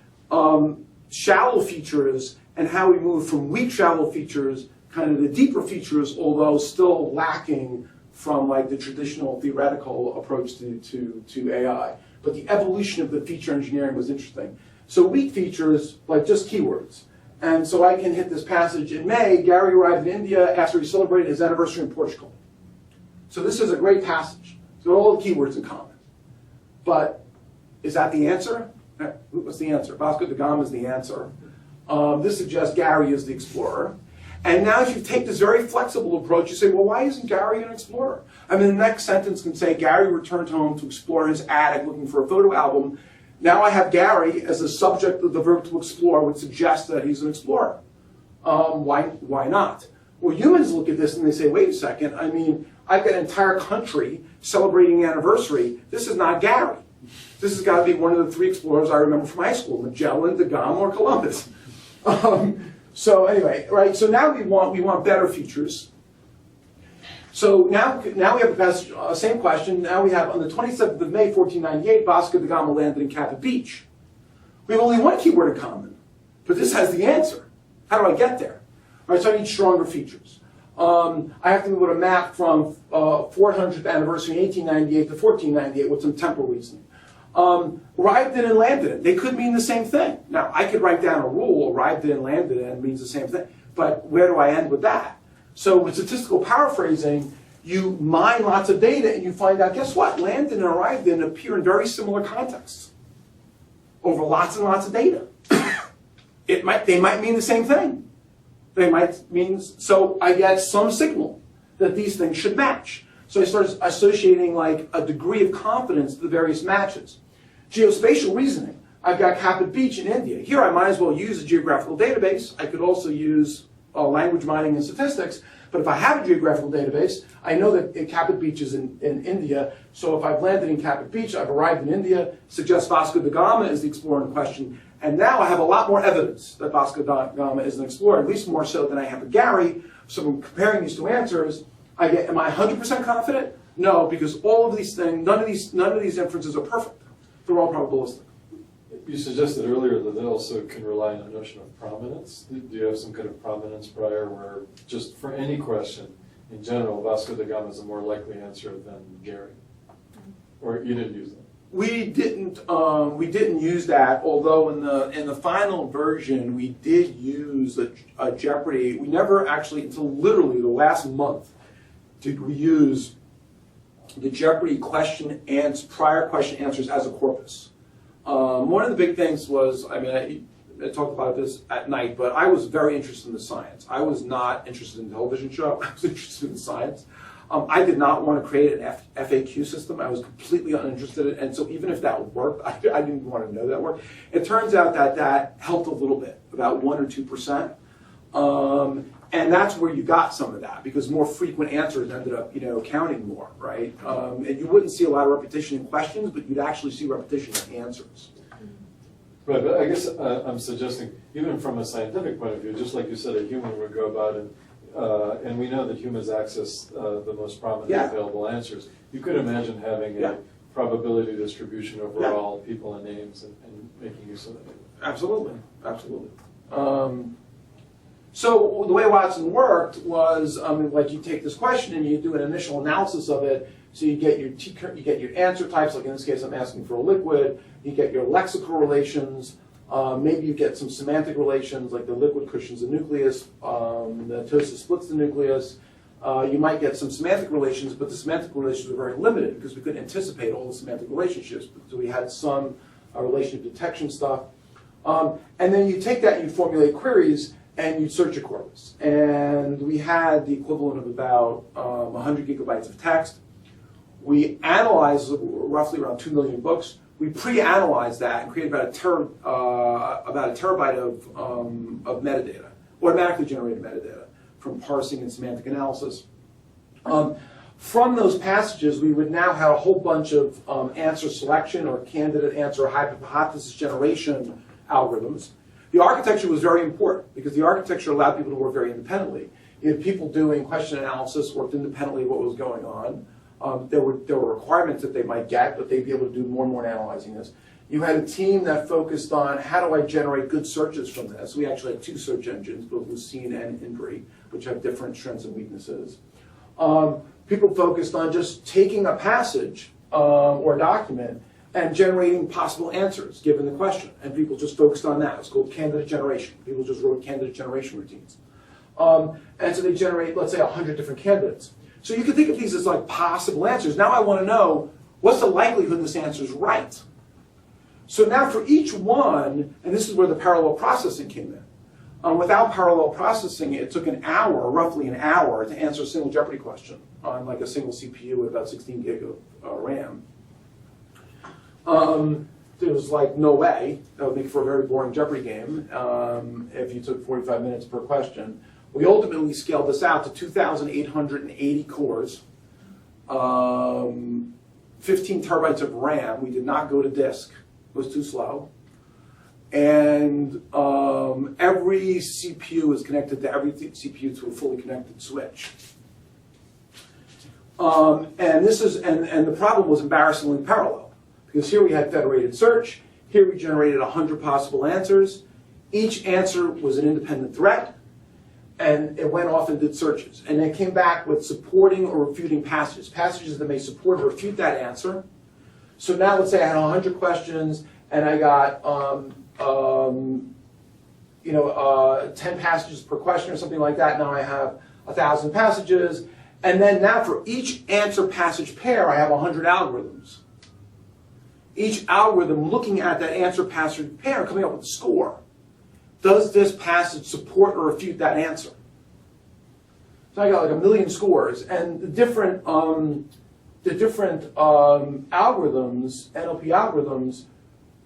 shallow features and how we move from weak shallow features kind of the deeper features, although still lacking from the traditional theoretical approach to AI. But the evolution of the feature engineering was interesting. So weak features, just keywords. And so I can hit this passage in May. Gary arrived in India after he celebrated his anniversary in Portugal. So this is a great passage. It's got all the keywords in common. But is that the answer? What's the answer? Vasco da Gama is the answer. This suggests Gary is the explorer. And now if you take this very flexible approach, you say, well, why isn't Gary an explorer? I mean, the next sentence can say, Gary returned home to explore his attic looking for a photo album. Now I have Gary as the subject of the verb to explore, which suggests that he's an explorer. Why not? Well, humans look at this and they say, wait a second, I mean, I've got an entire country celebrating an anniversary. This is not Gary. This has got to be one of the three explorers I remember from high school, Magellan, da Gama, or Columbus. So anyway, right, so now we want better features. So now we have the same question. Now we have, on the 27th of May, 1498, Vasco da Gama landed in Caput Beach. We have only one keyword in common, but this has the answer. How do I get there? All right, so I need stronger features. I have to be able to map from 400th anniversary in 1898 to 1498 with some temporal reasoning. Arrived in and landed in, they could mean the same thing. Now, I could write down a rule, arrived in and landed in means the same thing, but where do I end with that? So with statistical paraphrasing, you mine lots of data and you find out, guess what? Landed and arrived in appear in very similar contexts over lots and lots of data. They might mean the same thing. They might mean, so I get some signal that these things should match. So I start associating like a degree of confidence to the various matches. Geospatial reasoning. I've got Caput Beach in India. Here I might as well use a geographical database. I could also use language mining and statistics. But if I have a geographical database, I know that Caput Beach is in India. So if I've landed in Caput Beach, I've arrived in India, suggests Vasco da Gama is the explorer in question. And now I have a lot more evidence that Vasco da Gama is an explorer, at least more so than I have with Gary. So when comparing these two answers, am I 100% confident? No, because all of these things, none of these inferences are perfect. They're all probabilistic. You suggested earlier that they also can rely on a notion of prominence. Do you have some kind of prominence prior where just for any question, in general, Vasco da Gama is a more likely answer than Gary? Or you didn't use that? We didn't use that, although in the final version we did use a Jeopardy. We never actually, until literally the last month, did we use the Jeopardy prior question answers as a corpus. One of the big things was, I mean, I talked about this at night, but I was very interested in the science. I was not interested in the television show. I was interested in the science. I did not want to create an FAQ system. I was completely uninterested in it. And so even if that worked, I didn't want to know that worked. It turns out that helped a little bit, about 1 or 2%. And that's where you got some of that, because more frequent answers ended up, counting more, right? And you wouldn't see a lot of repetition in questions, but you'd actually see repetition in answers. Right, but I guess I'm suggesting, even from a scientific point of view, just like you said, a human would go about and we know that humans access the most prominent available answers. You could imagine having a probability distribution over all people and names and making use of that. Absolutely, absolutely. So the way Watson worked was, like you take this question and you do an initial analysis of it. So you get your answer types. Like in this case, I'm asking for a liquid. You get your lexical relations. Maybe you get some semantic relations, like the liquid cushions the nucleus, the toast splits the nucleus. You might get some semantic relations, but the semantic relations are very limited because we couldn't anticipate all the semantic relationships. So we had some relationship detection stuff. And then you take that and you formulate queries and you search a corpus. And we had the equivalent of about 100 gigabytes of text. We analyzed roughly around 2 million books. We pre-analyzed that and created about a terabyte of metadata, automatically generated metadata from parsing and semantic analysis. From those passages, we would now have a whole bunch of answer selection or candidate answer hypothesis generation algorithms. The architecture was very important because the architecture allowed people to work very independently. You had people doing question analysis, worked independently what was going on. There were requirements that they might get, but they'd be able to do more and more analyzing this. You had a team that focused on how do I generate good searches from this. We actually had 2 search engines, both Lucene and Indri, which have different strengths and weaknesses. People focused on just taking a passage or a document and generating possible answers given the question. And people just focused on that. It's called candidate generation. People just wrote candidate generation routines. And so they generate, let's say, 100 different candidates. So you can think of these as like possible answers. Now I want to know, what's the likelihood this answer is right? So now for each one, and this is where the parallel processing came in. Without parallel processing, it took an hour, roughly an hour, to answer a single Jeopardy question on like a single CPU with about 16 gig of RAM. There was like no way. That would make for a very boring Jeopardy game if you took 45 minutes per question. We ultimately scaled this out to 2,880 cores, 15 terabytes of RAM. We did not go to disk. It was too slow. And every CPU is connected to every CPU to a fully connected switch. And the problem was embarrassingly parallel, because here we had federated search. Here we generated 100 possible answers. Each answer was an independent threat, and it went off and did searches. And it came back with supporting or refuting passages, passages that may support or refute that answer. So now let's say I had 100 questions, and I got 10 passages per question or something like that. Now I have 1,000 passages. And then now for each answer passage pair, I have 100 algorithms. Each algorithm looking at that answer passage pair, coming up with a score. Does this passage support or refute that answer? So I got like 1 million scores, and the different algorithms, NLP algorithms,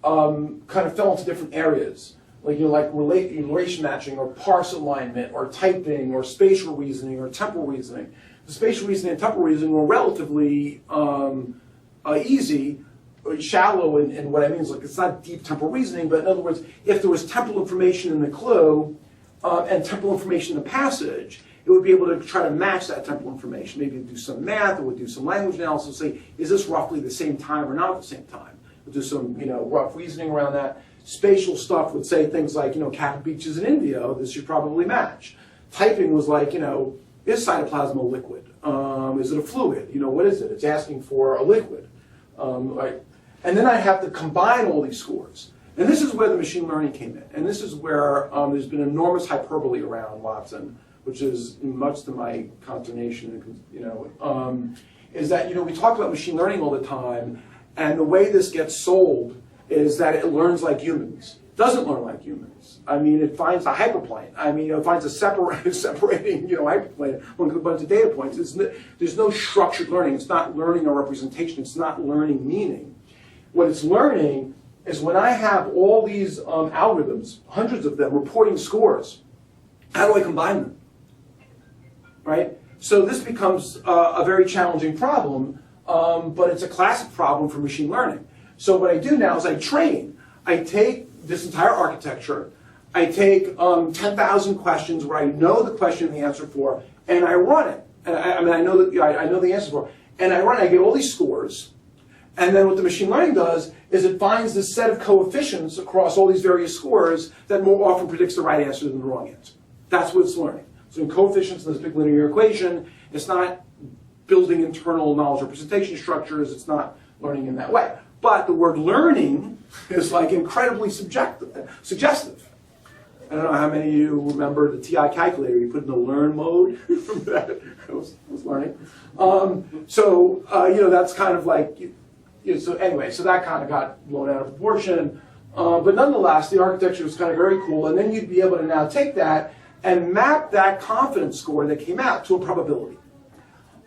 kind of fell into different areas, like relation matching, or parse alignment, or typing, or spatial reasoning, or temporal reasoning. The spatial reasoning and temporal reasoning were relatively easy, shallow, and what I mean is like it's not deep temporal reasoning, but in other words, if there was temporal information in the clue and temporal information in the passage, it would be able to try to match that temporal information. Maybe do some math, or would do some language analysis, say, is this roughly the same time or not at the same time? We'll do some rough reasoning around that. Spatial stuff would say things like, Kappa beaches in India, this should probably match. Typing was like, is cytoplasm a liquid? Is it a fluid? What is it? It's asking for a liquid. Right? And then I have to combine all these scores. And this is where the machine learning came in. And this is where there's been enormous hyperbole around Watson, which is much to my consternation, is that, we talk about machine learning all the time, and the way this gets sold is that it learns like humans. It doesn't learn like humans. I mean, it finds a hyperplane. I mean, it finds a separating, hyperplane among a bunch of data points. There's no structured learning. It's not learning a representation. It's not learning meaning. What it's learning is when I have all these algorithms, hundreds of them, reporting scores, how do I combine them? Right? So this becomes a very challenging problem, but it's a classic problem for machine learning. So what I do now is I train. I take this entire architecture, I take 10,000 questions where I know the question and the answer for, and I run it. And I know the answer for, and I run it. I get all these scores. And then what the machine learning does is it finds this set of coefficients across all these various scores that more often predicts the right answer than the wrong answer. That's what it's learning. So in coefficients in this big linear equation, it's not building internal knowledge representation structures. It's not learning in that way. But the word learning is like incredibly suggestive. I don't know how many of you remember the TI calculator. You put in the learn mode. That was learning. That's kind of like... So anyway, so that kind of got blown out of proportion. But nonetheless, the architecture was kind of very cool. And then you'd be able to now take that and map that confidence score that came out to a probability.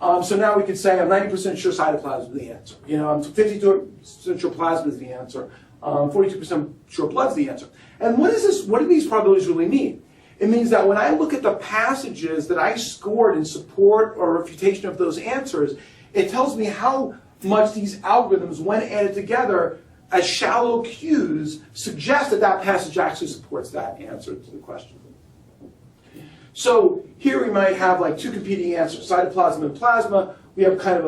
So now we could say I'm 90% sure cytoplasm is the answer. I'm 52% sure plasma is the answer. 42% sure blood's the answer. And what is this? What do these probabilities really mean? It means that when I look at the passages that I scored in support or refutation of those answers, it tells me how much these algorithms, when added together as shallow cues, suggest that that passage actually supports that answer to the question. So here we might have like two competing answers, cytoplasm and plasma. We have kind of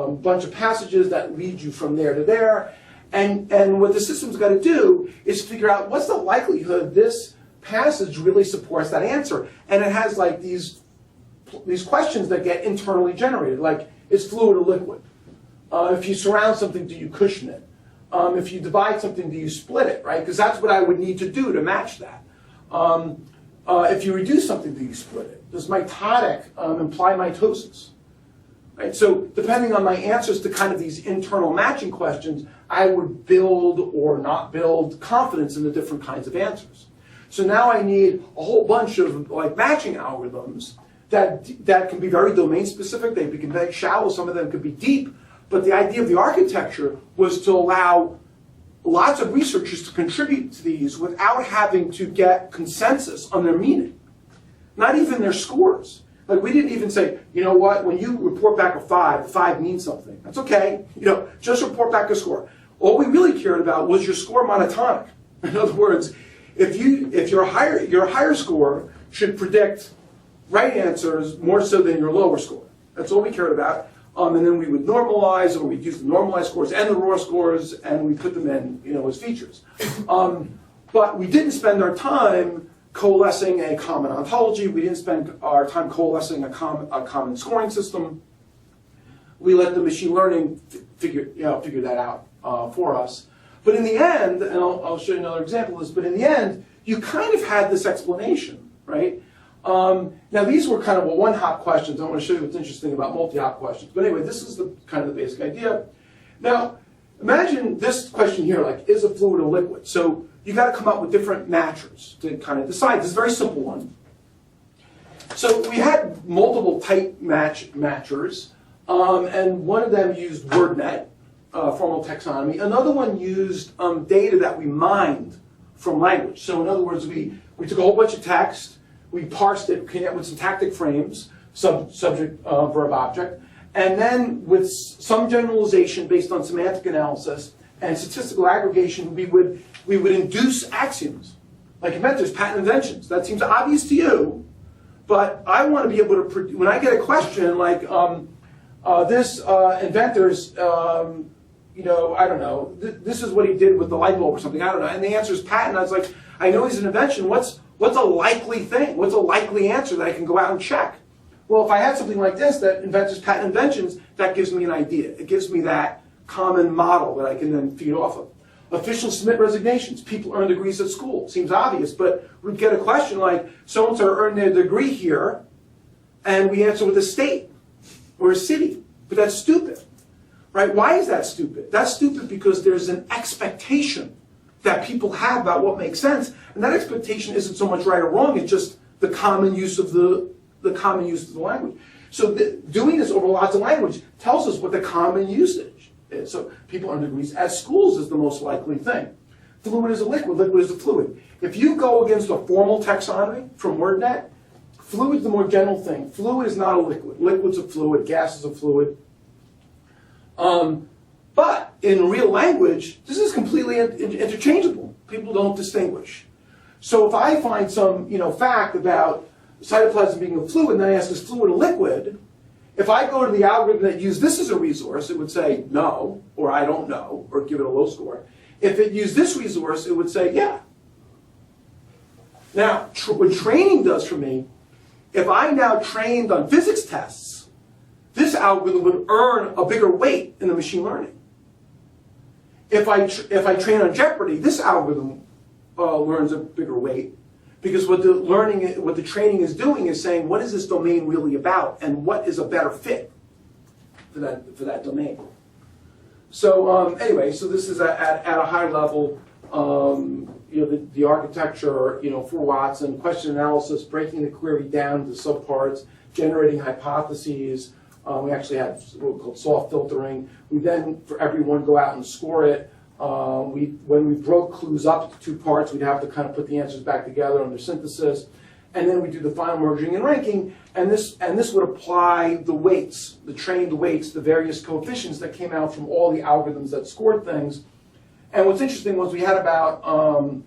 a bunch of passages that lead you from there to there. And what the system's got to do is figure out what's the likelihood this passage really supports that answer. And it has like these questions that get internally generated, like is fluid or liquid? If you surround something, do you cushion it? If you divide something, do you split it, right? Because that's what I would need to do to match that. If you reduce something, do you split it? Does mitotic imply mitosis? Right? So depending on my answers to kind of these internal matching questions, I would build or not build confidence in the different kinds of answers. So now I need a whole bunch of like matching algorithms that can be very domain specific. They can be very shallow. Some of them could be deep. But the idea of the architecture was to allow lots of researchers to contribute to these without having to get consensus on their meaning, not even their scores. Like we didn't even say, you know what, when you report back a 5 means something. That's okay. Just report back a score. All we really cared about was your score monotonic. In other words, if your higher score should predict right answers more so than your lower score. That's all we cared about. And then we would normalize, or we'd use the normalized scores and the raw scores, and we put them in, as features. But we didn't spend our time coalescing a common ontology. We didn't spend our time coalescing a common scoring system. We let the machine learning figure that out for us. But in the end, and I'll show you another example of this, but in the end, you kind of had this explanation, right? Now these were kind of one-hop questions. I want to show you what's interesting about multi-hop questions. But anyway, this is the kind of the basic idea. Now, imagine this question here, like, is a fluid a liquid? So you got to come up with different matchers to kind of decide. This is a very simple one. So we had multiple type matchers, and one of them used WordNet, formal taxonomy. Another one used data that we mined from language. So in other words, we took a whole bunch of text, we parsed it, came up with syntactic frames, subject, verb, object, and then with some generalization based on semantic analysis and statistical aggregation, we would induce axioms, like inventors, patent inventions. That seems obvious to you, but I want to be able to, when I get a question like this inventor's, I don't know, this is what he did with the light bulb or something, I don't know, and the answer is patent. I was like, I know he's an invention. What's a likely thing? What's a likely answer that I can go out and check? Well, if I had something like this, that inventors, patent inventions, that gives me an idea. It gives me that common model that I can then feed off of. Officials submit resignations. People earn degrees at school. Seems obvious, but we'd get a question like, so-and-so earned their degree here, and we answer with a state or a city. But that's stupid, right? Why is that stupid? That's stupid because there's an expectation that people have about what makes sense, and that expectation isn't so much right or wrong. It's just the common use of the language. So doing this over lots of language tells us what the common usage is. So people earn degrees at schools is the most likely thing. Fluid is a liquid. Liquid is a fluid. If you go against a formal taxonomy from WordNet, fluid is the more general thing. Fluid is not a liquid. Liquid's a fluid. Gas is a fluid. But in real language, this is completely interchangeable. People don't distinguish. So if I find some fact about cytoplasm being a fluid, and then I ask, is fluid a liquid? If I go to the algorithm that used this as a resource, it would say no, or I don't know, or give it a low score. If it used this resource, it would say yeah. Now, what training does for me, if I now trained on physics tests, this algorithm would earn a bigger weight in the machine learning. If I train on Jeopardy, this algorithm learns a bigger weight, because what the training is doing is saying, what is this domain really about, and what is a better fit for that domain. So anyway, so this is at a high level, the architecture, for Watson, question analysis, breaking the query down to subparts, generating hypotheses. We actually had what we called soft filtering. We then, for everyone, go out and score it. When we broke clues up into 2 parts, we'd have to kind of put the answers back together under synthesis. And then we do the final merging and ranking. And this would apply the weights, the trained weights, the various coefficients that came out from all the algorithms that scored things. And what's interesting was we had about, I don't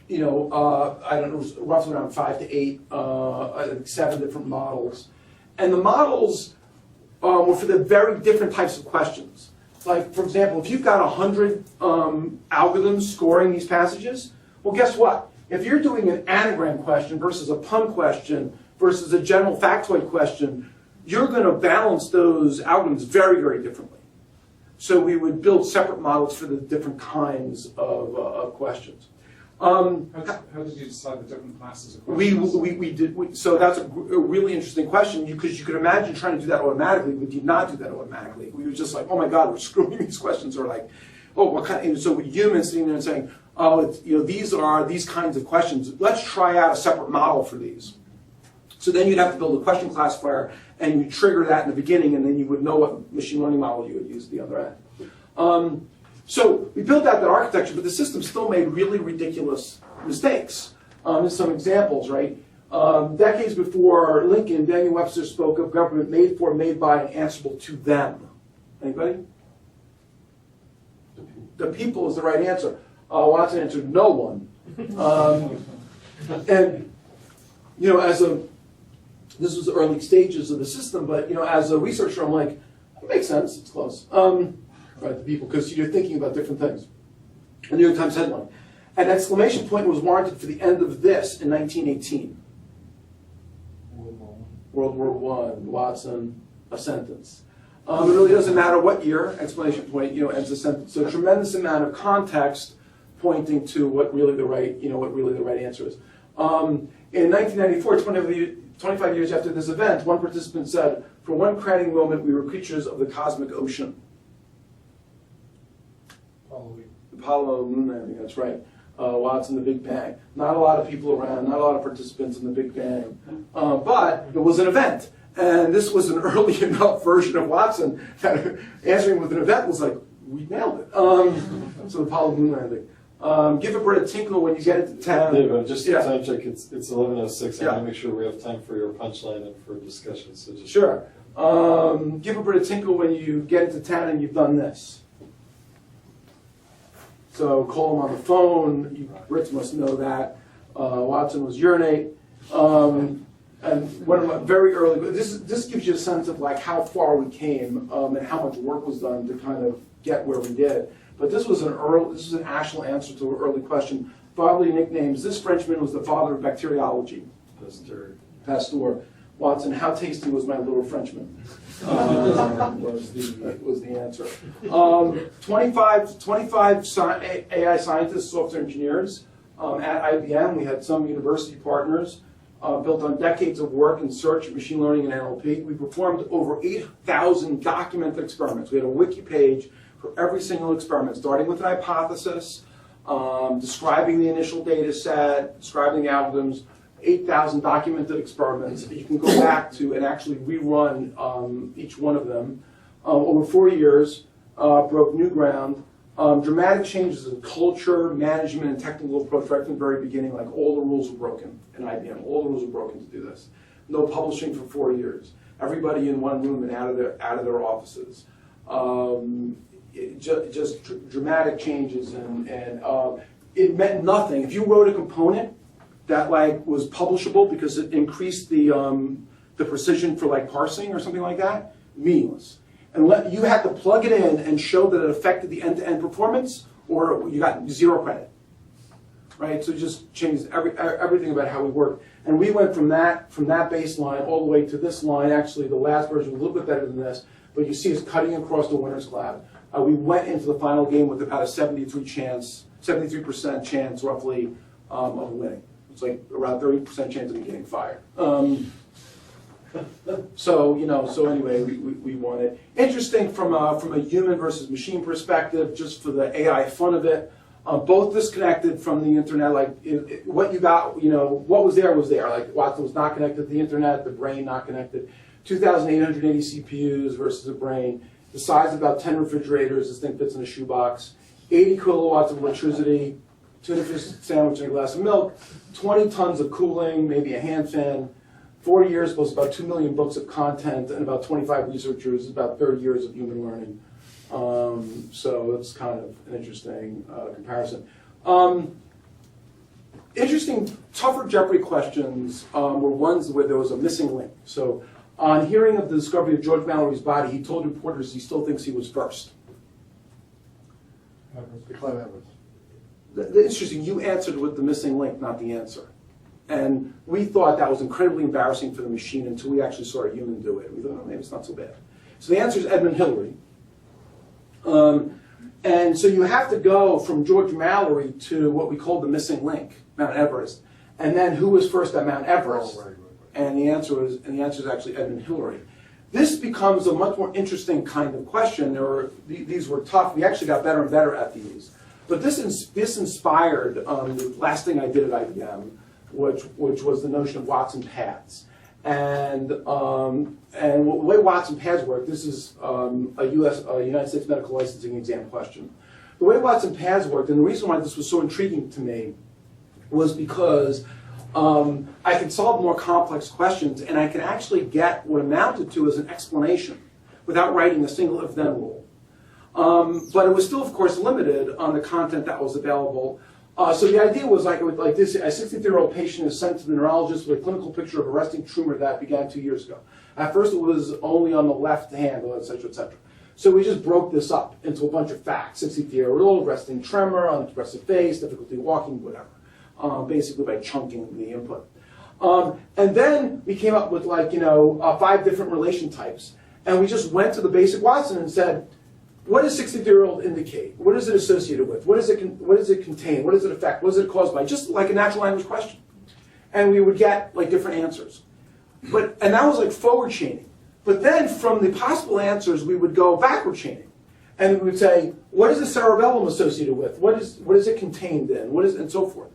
know, it was roughly around 5 to 8, 7 different models. And the models were for the very different types of questions. Like, for example, if you've got 100 algorithms scoring these passages, well, guess what? If you're doing an anagram question versus a pun question versus a general factoid question, you're going to balance those algorithms very, very differently. So we would build separate models for the different kinds of questions. How did you decide the different classes of questions? So that's a really interesting question, because you could imagine trying to do that automatically. We did not do that automatically. We were just like, oh my God, we're screwing these questions. Or like, oh, what kind? And so humans sitting there and saying, oh, these are these kinds of questions. Let's try out a separate model for these. So then you'd have to build a question classifier, and you trigger that in the beginning, and then you would know what machine learning model you would use at the other end. So we built out that architecture, but the system still made really ridiculous mistakes. There's some examples, right? Decades before Lincoln, Daniel Webster spoke of government made for, made by, and answerable to them. Anybody? The people is the right answer. Watson answered no one. And, this was the early stages of the system, but, as a researcher, I'm like, it makes sense, it's close. Right, the people, because you're thinking about different things. The New York Times headline. An exclamation point was warranted for the end of this in 1918. World War I, Watson, a sentence. It really doesn't matter what year, exclamation point, ends a sentence. So a tremendous amount of context pointing to what really the right, answer is. In 1994, 25 years after this event, one participant said, "For one crowning moment, we were creatures of the cosmic ocean." Apollo moon landing, that's right. Watson, the Big Bang. Not a lot of people around, not a lot of participants in the Big Bang. But it was an event. And this was an early enough version of Watson that answering with an event was like, we nailed it. So the Apollo moon landing. Give a bird a tinkle when you get it to town. Dave, just Yeah. time check, it's 11:06. Yeah. I want to make sure we have time for your punchline and for discussion. So just Sure. Give a bird a tinkle when you get into town and you've done this. So call him on the phone. You Brits must know that. Watson was urinate. And one of my very early, this gives you a sense of like how far we came and how much work was done to kind of get where we did. But this was an actual answer to an early question. Fatherly nicknames. This Frenchman was the father of bacteriology. Pasteur. Watson, how tasty was my little Frenchman? Was the answer. 25 AI scientists, software engineers at IBM. We had some university partners built on decades of work in search, machine learning, and NLP. We performed over 8,000 documented experiments. We had a wiki page for every single experiment, starting with an hypothesis, describing the initial data set, describing the algorithms, 8,000 documented experiments. You can go back to and actually rerun each one of them. Over 4 years, broke new ground. Dramatic changes in culture, management, and technical approach right from the very beginning. Like all the rules were broken in IBM. All the rules were broken to do this. No publishing for 4 years. Everybody in one room and out of their offices. Just dramatic changes, and it meant nothing. If you wrote a component that like was publishable because it increased the precision for like parsing or something like that, meaningless. And you had to plug it in and show that it affected the end-to-end performance, or you got 0 credit. Right? So it just changed everything about how we work. And we went from that baseline all the way to this line. Actually, the last version was a little bit better than this, but you see us cutting across the winner's cloud. We went into the final game with about a 73% chance, roughly, of winning. It's like around 30% chance of me getting fired. So anyway, we won it. Interesting from a human versus machine perspective, just for the AI fun of it. Both disconnected from the internet. Like what you got, what was there was there. Like Watson was not connected to the internet, the brain not connected. 2,880 CPUs versus a brain. The size of about 10 refrigerators. This thing fits in a shoebox. 80 kilowatts of electricity. Tuna fish sandwich and a glass of milk. 20 tons of cooling, maybe a hand fan. 40 years plus about 2 million books of content and about 25 researchers, about 30 years of human learning. So it's kind of an interesting comparison. Interesting, tougher Jeopardy questions were ones where there was a missing link. So on hearing of the discovery of George Mallory's body, he told reporters he still thinks he was first. Interesting, you answered with the missing link, not the answer. And we thought that was incredibly embarrassing for the machine until we actually saw a human do it. We thought, oh, maybe it's not so bad. So the answer is Edmund Hillary. And so you have to go from George Mallory to what we call the missing link, Mount Everest, and then who was first at Mount Everest? And the answer is actually Edmund Hillary. This becomes a much more interesting kind of question. These were tough. We actually got better and better at these. But this inspired the last thing I did at IBM, which was the notion of Watson paths. And the way Watson paths work, this is a United States medical licensing exam question. The way Watson paths worked, and the reason why this was so intriguing to me, was because I could solve more complex questions, and I could actually get what amounted to as an explanation without writing a single if-then rule. But it was still, of course, limited on the content that was available. So the idea was like this: a 63-year-old patient is sent to the neurologist with a clinical picture of a resting tumor that began 2 years ago. At first, it was only on the left hand, et cetera, et cetera. So we just broke this up into a bunch of facts: 63-year-old, resting tremor, unexpressive face, difficulty walking, whatever. Basically by chunking the input. And then we came up with 5 different relation types. And we just went to the basic Watson and said, what does 63-year-old indicate? What is it associated with? What does it contain? What does it affect? What is it caused by? Just like a natural language question. And we would get different answers. And that was like forward chaining. But then from the possible answers, we would go backward chaining. And we would say, what is the cerebellum associated with? What is it contained in? And so forth.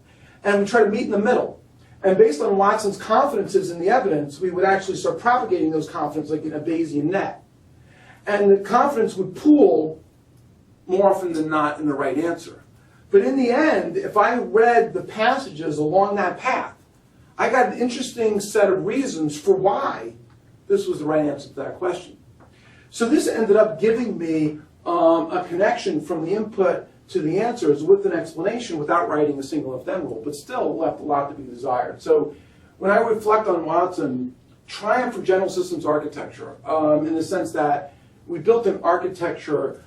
And we try to meet in the middle. And based on Watson's confidences in the evidence, we would actually start propagating those confidences like in a Bayesian net. And the confidence would pool more often than not in the right answer. But in the end, if I read the passages along that path, I got an interesting set of reasons for why this was the right answer to that question. So this ended up giving me a connection from the input to the answers with an explanation without writing a single if-then rule, but still left a lot to be desired. So when I reflect on Watson, triumph for general systems architecture, in the sense that we built an architecture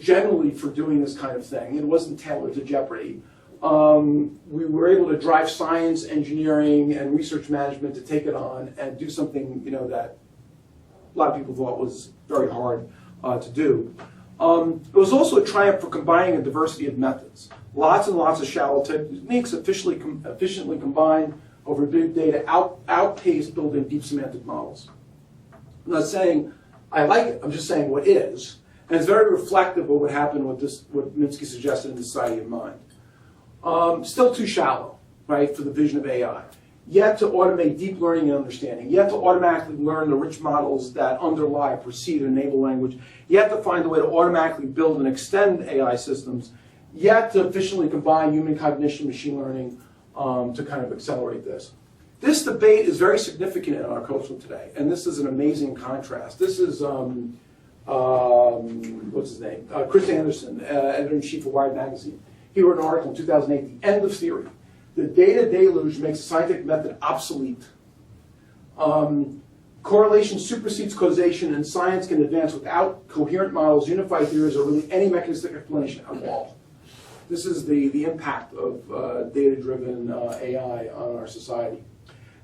generally for doing this kind of thing. It wasn't tailored to Jeopardy. We were able to drive science, engineering, and research management to take it on and do something that a lot of people thought was very hard to do. It was also a triumph for combining a diversity of methods. Lots and lots of shallow techniques efficiently combined over big data outpaced building deep semantic models. I'm not saying I like it, I'm just saying what is. And it's very reflective of what happened with this, what Minsky suggested in the Society of Mind. Still too shallow, right, for the vision of AI. Yet to automate deep learning and understanding. Yet to automatically learn the rich models that underlie, precede, and enable language. Yet to find a way to automatically build and extend AI systems. Yet to efficiently combine human cognition, machine learning to kind of accelerate this. This debate is very significant in our culture today, and this is an amazing contrast. This is, what's his name? Chris Anderson, editor-in-chief of Wired magazine. He wrote an article in 2008, The End of Theory. The data deluge makes the scientific method obsolete. Correlation supersedes causation, and science can advance without coherent models, unified theories, or really any mechanistic explanation at all. This is the impact of data-driven AI on our society.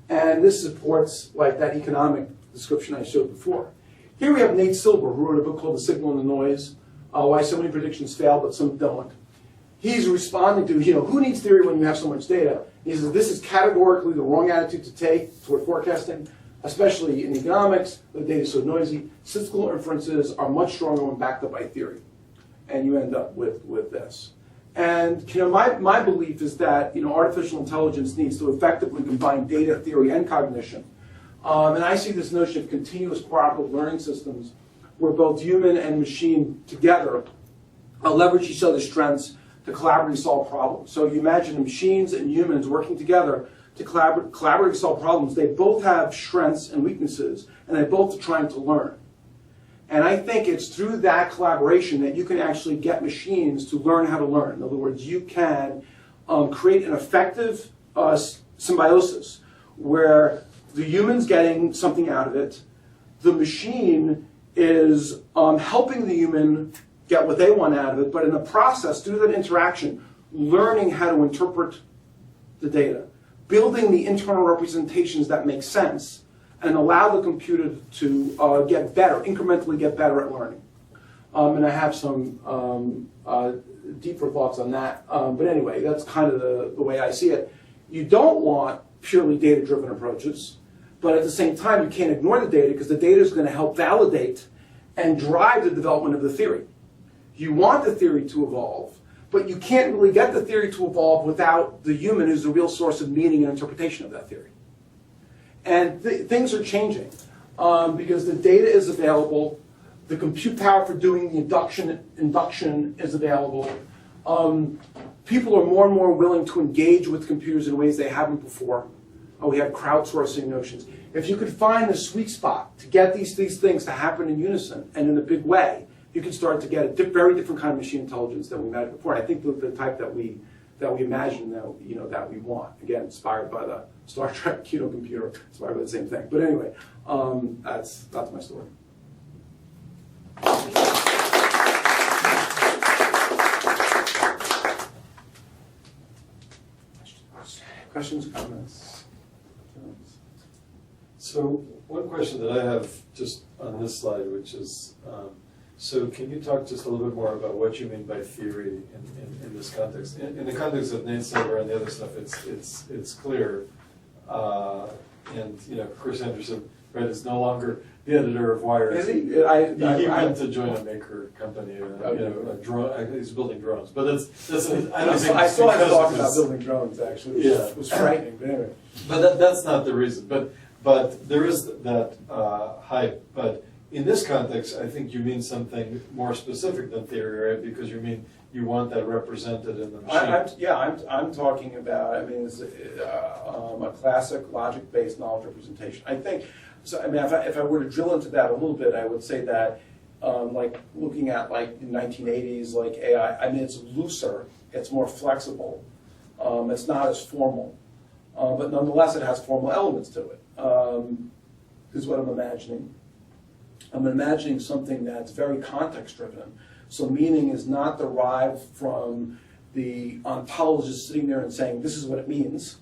And this supports that economic description I showed before. Here we have Nate Silver, who wrote a book called The Signal and the Noise, Why So Many Predictions Fail But Some Don't. He's responding to, who needs theory when you have so much data? He says this is categorically the wrong attitude to take toward forecasting, especially in economics. The data is so noisy. Statistical inferences are much stronger when backed up by theory. And you end up with this. And my belief is that artificial intelligence needs to effectively combine data, theory, and cognition. And I see this notion of continuous cooperative learning systems where both human and machine together leverage each other's strengths to collaboratively solve problems. So you imagine machines and humans working together to collaboratively solve problems. They both have strengths and weaknesses, and they both are trying to learn. And I think it's through that collaboration that you can actually get machines to learn how to learn. In other words, you can create an effective symbiosis where the human's getting something out of it, the machine is helping the human get what they want out of it, but in the process, through that interaction, learning how to interpret the data, building the internal representations that make sense, and allow the computer to get better, incrementally get better at learning. And I have some deeper thoughts on that. But anyway, that's kind of the way I see it. You don't want purely data-driven approaches, but at the same time, you can't ignore the data because the data is going to help validate and drive the development of the theory. You want the theory to evolve, but you can't really get the theory to evolve without the human who's the real source of meaning and interpretation of that theory. And things are changing because the data is available, the compute power for doing the induction is available. People are more and more willing to engage with computers in ways they haven't before. We have crowdsourcing notions. If you could find the sweet spot to get these things to happen in unison and in a big way, you can start to get a very different kind of machine intelligence than we imagined before. And I think the type that we imagine that we want. Again, inspired by the Star Trek computer, inspired by the same thing. But anyway, that's my story. Questions, comments? So one question that I have just on this slide, which is, so can you talk just a little bit more about what you mean by theory in this context? In the context of Nate Silver and the other stuff, it's clear. And Chris Anderson, right, is no longer the editor of Wired. Is he? He went to join a maker company. A drone. He's building drones, but that's. I don't think. I saw him talking about this. building drones. Actually, it was frightening. But anyway. But that's not the reason. But there is that hype. But in this context, I think you mean something more specific than theory, right? Because you want that represented in the machine. I'm talking about. I mean, it's a classic logic-based knowledge representation. I think. So I mean, if I were to drill into that a little bit, I would say that, like looking at like the 1980s, like AI. I mean, it's looser. It's more flexible. It's not as formal, but nonetheless, it has formal elements to it. Is what I'm imagining. I'm imagining something that's very context-driven. So meaning is not derived from the ontologist sitting there and saying, this is what it means.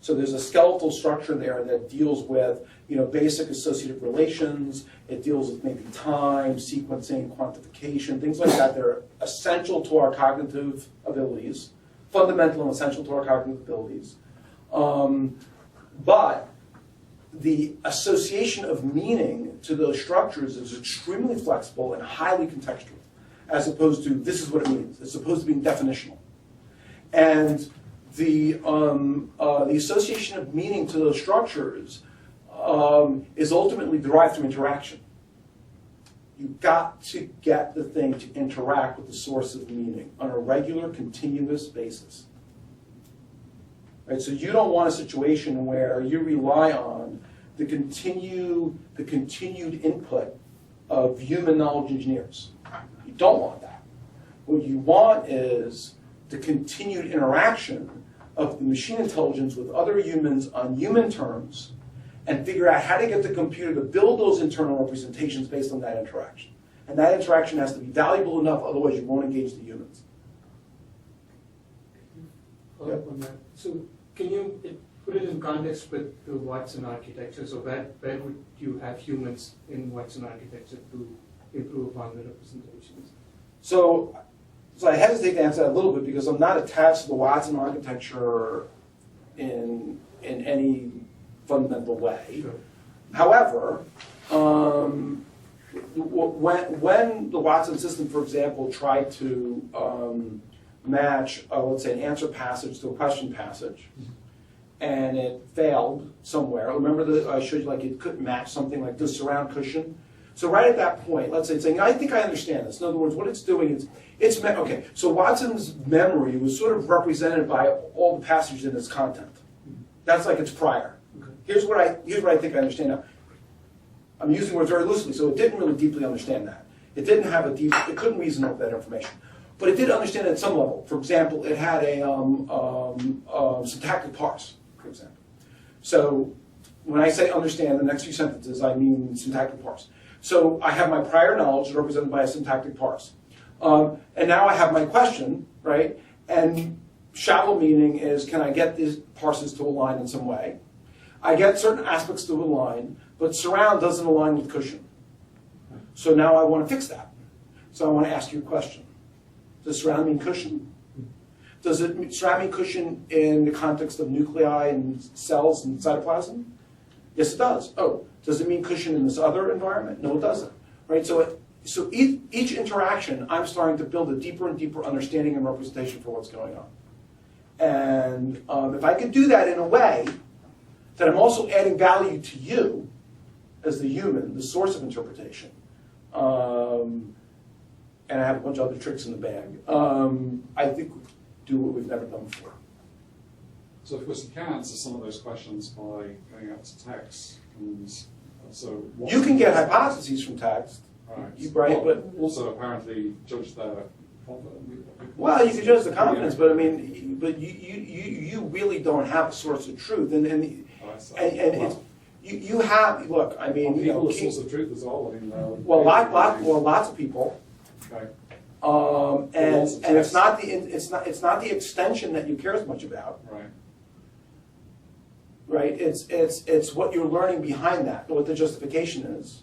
So there's a skeletal structure there that deals with basic associative relations. It deals with maybe time, sequencing, quantification, things like that. They're essential to our cognitive abilities, fundamental and essential to our cognitive abilities. But the association of meaning to those structures is extremely flexible and highly contextual, as opposed to this is what it means. It's supposed to be definitional. And the association of meaning to those structures is ultimately derived from interaction. You've got to get the thing to interact with the source of meaning on a regular, continuous basis. Right? So you don't want a situation where you rely on the continued input of human knowledge engineers. You don't want that. What you want is the continued interaction of the machine intelligence with other humans on human terms and figure out how to get the computer to build those internal representations based on that interaction. And that interaction has to be valuable enough, otherwise you won't engage the humans. Follow up on that. So can you put it in context with the Watson architecture? So where would you have humans in Watson architecture to improve upon the representations? So I hesitate to answer that a little bit because I'm not attached to the Watson architecture in any fundamental way. Sure. However, when the Watson system, for example, tried to match, let's say, an answer passage to a question passage, and it failed somewhere. Remember that I showed you like it couldn't match something like the surround cushion? So right at that point, let's say it's saying, I think I understand this. In other words, what it's doing is, okay, so Watson's memory was sort of represented by all the passages in its content. That's like its prior. Okay. Here's what I think I understand now. I'm using words very loosely, so it didn't really deeply understand that. It didn't have it couldn't reason over that information. But it did understand it at some level. For example, it had a syntactic parse, for example. So when I say understand the next few sentences, I mean syntactic parse. So I have my prior knowledge represented by a syntactic parse. And now I have my question, right? And shallow meaning is, can I get these parses to align in some way? I get certain aspects to align, but surround doesn't align with cushion. So now I want to fix that. So I want to ask you a question. Does surround mean cushion? Does it surround mean cushion in the context of nuclei and cells and cytoplasm? Yes, it does. Oh, does it mean cushion in this other environment? No, it doesn't. Right? So each interaction, I'm starting to build a deeper and deeper understanding and representation for what's going on. And if I could do that in a way that I'm also adding value to you as the human, the source of interpretation, and I have a bunch of other tricks in the bag, I think we do what we've never done before. So of course you can answer some of those questions by going out to text. And so You can get hypotheses from text, right? Well, But also apparently judge their confidence. well, you can judge the confidence, but I mean, but you really don't have a source of truth, and it's, you have, look, I mean, you know, people, a source of truth as well. I mean, lots of people. Okay. And it's not the extension that you care as much about. Right. Right? It's what you're learning behind that, what the justification is.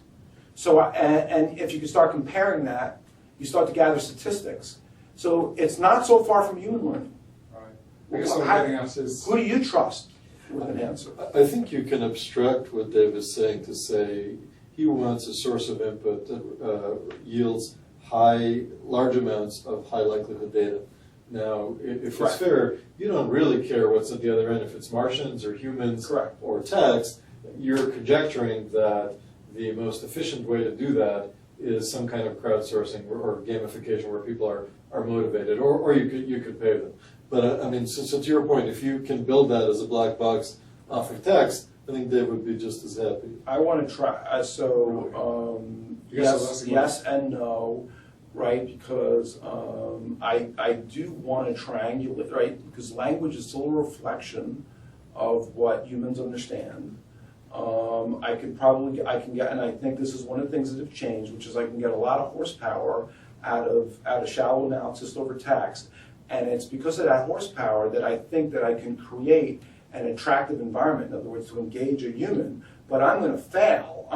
So and if you can start comparing that, you start to gather statistics. So it's not so far from human learning. Right. I guess what I'm getting at is, Who do you trust with an answer? I think you can abstract what Dave is saying to say he wants a source of input that yields large amounts of high likelihood data. Now, if it's fair, you don't really care what's at the other end. If it's Martians or humans Correct. or text, you're conjecturing that the most efficient way to do that is some kind of crowdsourcing or gamification where people are motivated, or you could pay them. But I mean, so to your point, if you can build that as a black box off of text, I think Dave would be just as happy. I want to try. Yes and no. Right, because I do want to triangulate, right, because language is still a reflection of what humans understand. I can get, and I think this is one of the things that have changed, which is I can get a lot of horsepower out of shallow analysis over text, and it's because of that horsepower that I think that I can create an attractive environment, in other words, to engage a human, but I'm going to fail.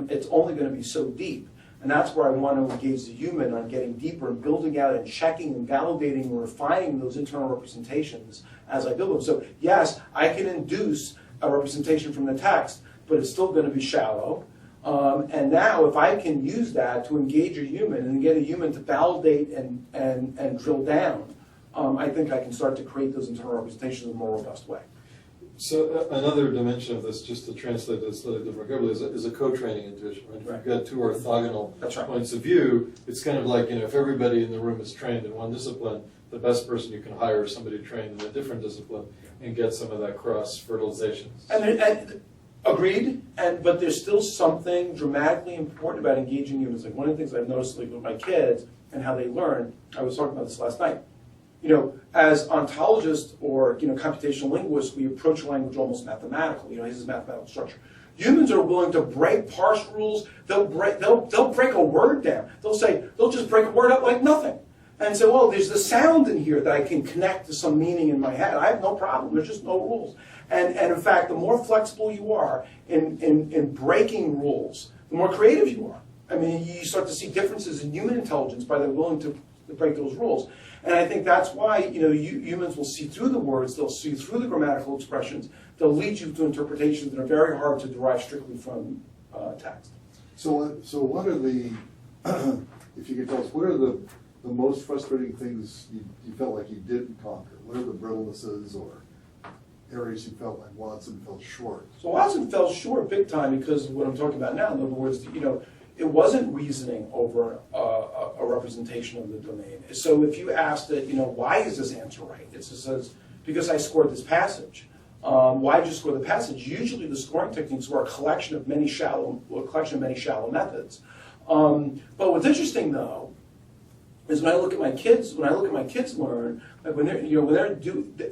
It's only going to be so deep. And that's where I want to engage the human on getting deeper and building out and checking and validating and refining those internal representations as I build them. So yes, I can induce a representation from the text, but it's still going to be shallow. And now if I can use that to engage a human and get a human to validate and drill down, I think I can start to create those internal representations in a more robust way. So another dimension of this, just to translate this slightly different vocabulary, is a co-training intuition. Right? If you've got two orthogonal points of view, it's kind of like, if everybody in the room is trained in one discipline, the best person you can hire is somebody trained in a different discipline and get some of that cross-fertilization. And agreed, but there's still something dramatically important about engaging humans. Like one of the things I've noticed with my kids and how they learn, I was talking about this last night. As ontologists or computational linguists, we approach language almost mathematical. This is mathematical structure. Humans are willing to break parse rules. They'll break a word down. They'll just break a word up like nothing, and say, well, there's the sound in here that I can connect to some meaning in my head. I have no problem. There's just no rules. And in fact, the more flexible you are in breaking rules, the more creative you are. I mean, you start to see differences in human intelligence by they're willing to break those rules. And I think that's why humans will see through the words, they'll see through the grammatical expressions, they'll lead you to interpretations that are very hard to derive strictly from text. So what are the, if you could tell us, what are the most frustrating things you felt like you didn't conquer? What are the brittlenesses or areas you felt like Watson fell short? So Watson fell short big time because of what I'm talking about now. In other words, it wasn't reasoning over a representation of the domain. So if you asked it, why is this answer right? It says, because I scored this passage. Why did you score the passage? Usually the scoring techniques were a collection of many shallow methods. But what's interesting though is when I look at my kids learn, like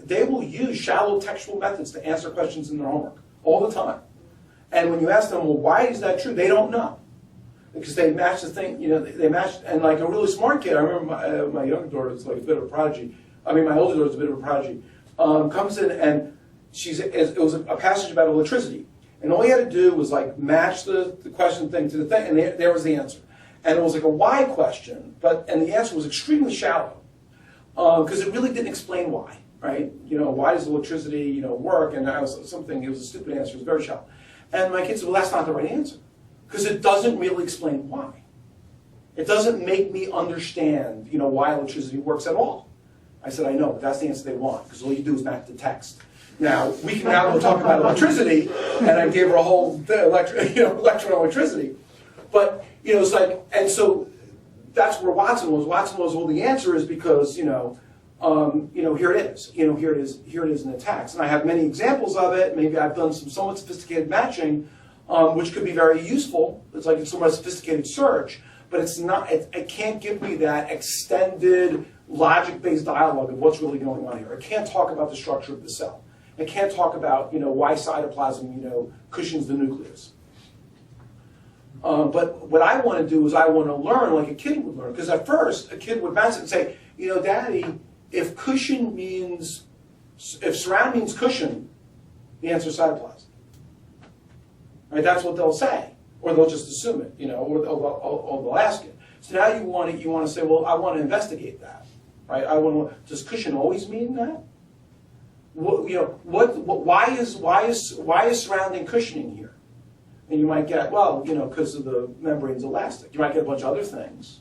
they will use shallow textual methods to answer questions in their homework all the time. And when you ask them, well, why is that true? They don't know. Because they match the thing, they match, and like a really smart kid, I remember my younger daughter was like a bit of a prodigy. My older daughter was a bit of a prodigy. Comes in and it was a passage about electricity. And all he had to do was like match the question thing to the thing, and there was the answer. and it was like a why question, and the answer was extremely shallow, because it really didn't explain why, right? Why does electricity, work? And it was a stupid answer, it was very shallow. And my kids said, well, that's not the right answer, because it doesn't really explain why. It doesn't make me understand, why electricity works at all. I said, I know, but that's the answer they want, because all you do is map the text. Now, we can now go talk about electricity, and I gave her a whole lecture on electricity. But, it's like, and so that's where Watson was. Watson was, well, the answer is because, here it is. Here it is in the text. And I have many examples of it. Maybe I've done some somewhat sophisticated matching, which could be very useful. It's like it's somewhat sophisticated search, but it's not, it can't give me that extended logic-based dialogue of what's really going on here. It can't talk about the structure of the cell. It can't talk about, why cytoplasm, cushions the nucleus. But what I want to do is I want to learn like a kid would learn. Because at first, a kid would match it and say, Daddy, if surround means cushion, the answer is cytoplasm. Right? That's what they'll say. Or they'll just assume it, or they'll ask it. So now you want to say, well, I want to investigate that. Right? Does cushion always mean that? Why is surrounding cushioning here? And you might get, because of the membrane's elastic. You might get a bunch of other things.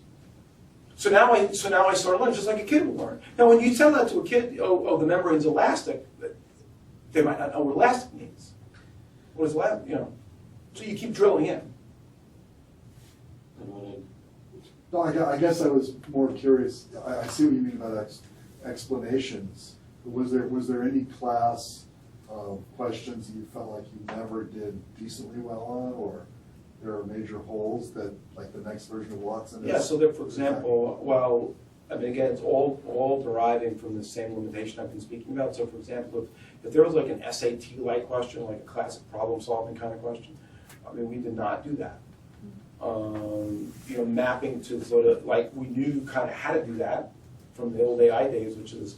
So now I start learning just like a kid would learn. Now, when you tell that to a kid, the membrane's elastic, they might not know what elastic means. What is elastic? So you keep drilling in. No, I guess I was more curious. I see what you mean by explanations. Was there any class questions that you felt like you never did decently well on, or there are major holes that, like the next version of Watson is? Yeah, so that, for example, again, it's all deriving from the same limitation I've been speaking about. So, for example, if there was like an SAT-like question, like a classic problem-solving kind of question, we did not do that. Mapping to sort of, like, we knew kind of how to do that from the old AI days, which is,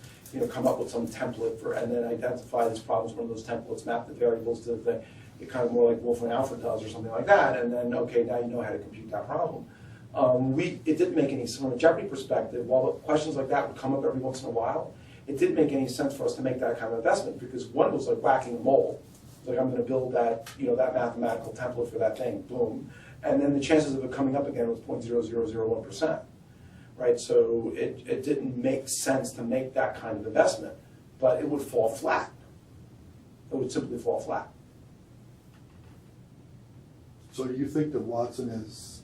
come up with some template and then identify these problems from those templates, map the variables to the thing. It kind of more like Wolf and Alfred does or something like that, and then, okay, now you know how to compute that problem. It didn't make any sense from a Jeopardy perspective. While questions like that would come up every once in a while, it didn't make any sense for us to make that kind of investment, because one was like whacking a mole. Like, I'm going to build that, that mathematical template for that thing, boom. And then the chances of it coming up again was 0.0001%. Right, so it didn't make sense to make that kind of investment, but it would fall flat. It would simply fall flat. So do you think that Watson is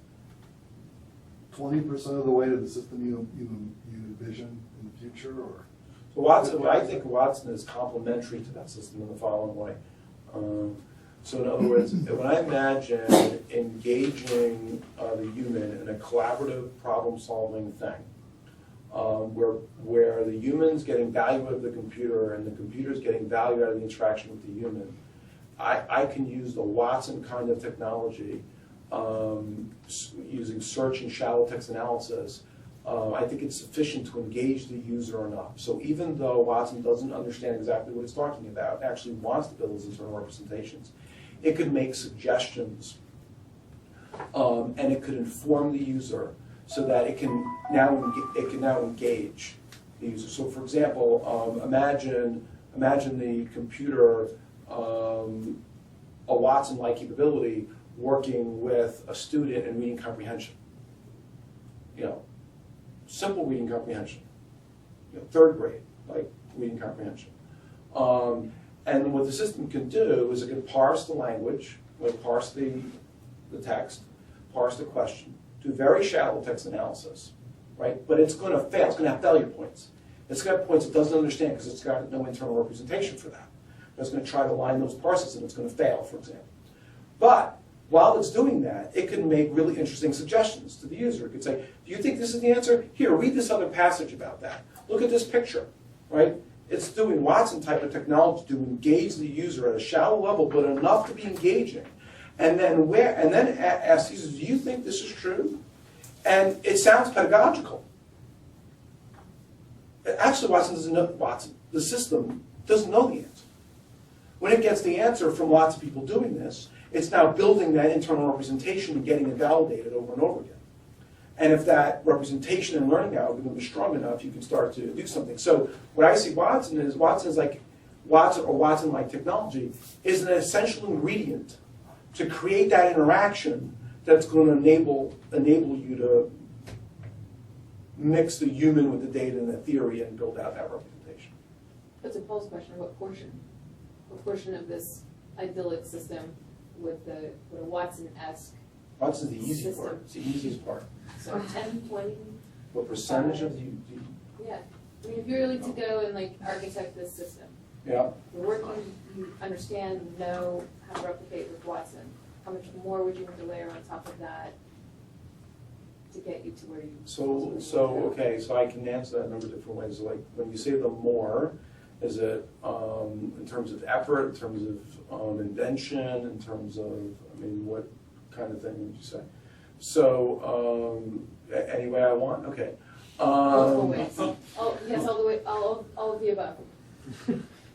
20% of the way to the system you envision in the future, or? So I think Watson is complementary to that system in the following way. So in other words, when I imagine engaging the human in a collaborative problem-solving thing, where the human's getting value out of the computer and the computer's getting value out of the interaction with the human, I can use the Watson kind of technology, using search and shallow text analysis. I think it's sufficient to engage the user enough. So even though Watson doesn't understand exactly what it's talking about, it actually wants to build those internal representations, it could make suggestions, and it could inform the user so that it can now engage the user. So, for example, imagine the computer, a Watson-like capability, working with a student in reading comprehension. Simple reading comprehension. Third grade, like reading comprehension. And what the system can do is it can parse the language, like parse the text, parse the question, do very shallow text analysis, right? But it's going to fail. It's going to have failure points. It's going to have points it doesn't understand because it's got no internal representation for that. It's going to try to line those parses and it's going to fail, for example. But while it's doing that, it can make really interesting suggestions to the user. It could say, do you think this is the answer? Here, read this other passage about that. Look at this picture, right? It's doing Watson type of technology to engage the user at a shallow level, but enough to be engaging. And then ask the user, do you think this is true? And it sounds pedagogical. Actually, Watson doesn't know. The system doesn't know the answer. When it gets the answer from lots of people doing this, it's now building that internal representation and getting it validated over and over again. And if that representation and learning algorithm is strong enough, you can start to do something. So what I see Watson is like Watson or Watson-like technology is an essential ingredient to create that interaction that's going to enable you to mix the human with the data and the theory and build out that representation. That's a Paul's question. What portion of this idyllic system would a Watson-esque Watson's the easy system? part. It's the easiest part. So 10, 20? What percentage of you? Yeah. I mean, if you're really to go and like architect this system, Yeah. you're working, you understand, know how to replicate with Watson. How much more would you have to layer on top of that to get you to where you? Okay, so I can answer that in a number of different ways. Like when you say the more, is it in terms of effort, in terms of invention, in terms of, I mean, what kind of thing would you say? So any way I want, okay. Multiple ways. Yes, all the way, all of the above.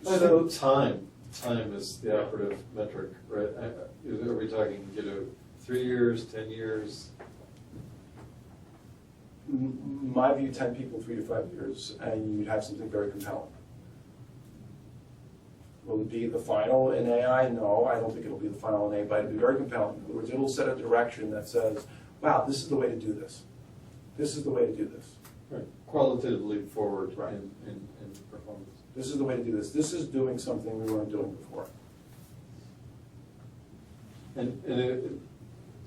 I think time is the operative metric, right? Are we talking, 3 years, 10 years? My view, 10 people, 3 to 5 years, and you'd have something very compelling. Will it be the final in AI? No, I don't think it'll be the final in AI, but it'll be very compelling. In other words, it'll set a direction that says, wow, this is the way to do this. This is the way to do this. Right. Qualitative leap forward Right. in performance. This is the way to do this. This is doing something we weren't doing before.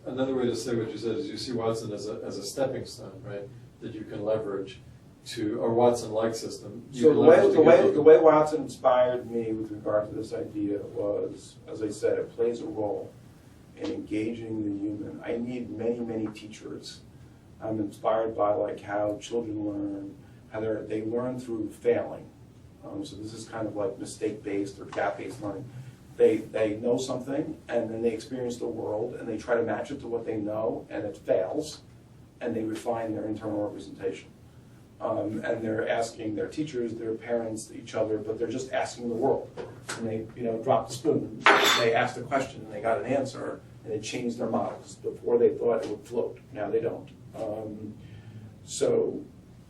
Another way to say what you said is you see Watson as a stepping stone, right? That you can leverage to a Watson-like system. So the way Watson inspired me with regard to this idea was, as I said, it plays a role in engaging the human. I need many, many teachers. I'm inspired by like how children learn, how they learn through failing. So this is kind of like mistake-based or gap-based learning. They know something, and then they experience the world, and they try to match it to what they know, and it fails, and they refine their internal representation. And they're asking their teachers, their parents, each other, but they're just asking the world. And they, dropped the spoon. They asked a question, and they got an answer, and it changed their models. Before they thought it would float. Now they don't.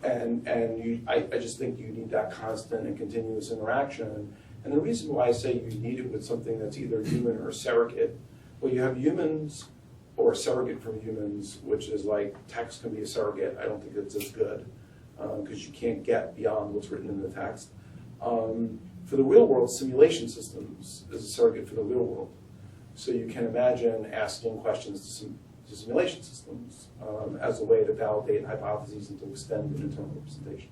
I just think you need that constant and continuous interaction. And the reason why I say you need it with something that's either human or surrogate, well, you have humans or surrogate from humans, which is like text can be a surrogate. I don't think it's as good because you can't get beyond what's written in the text. For the real world, simulation systems is a surrogate for the real world. So you can imagine asking questions to simulation systems as a way to validate hypotheses and to extend an internal representation.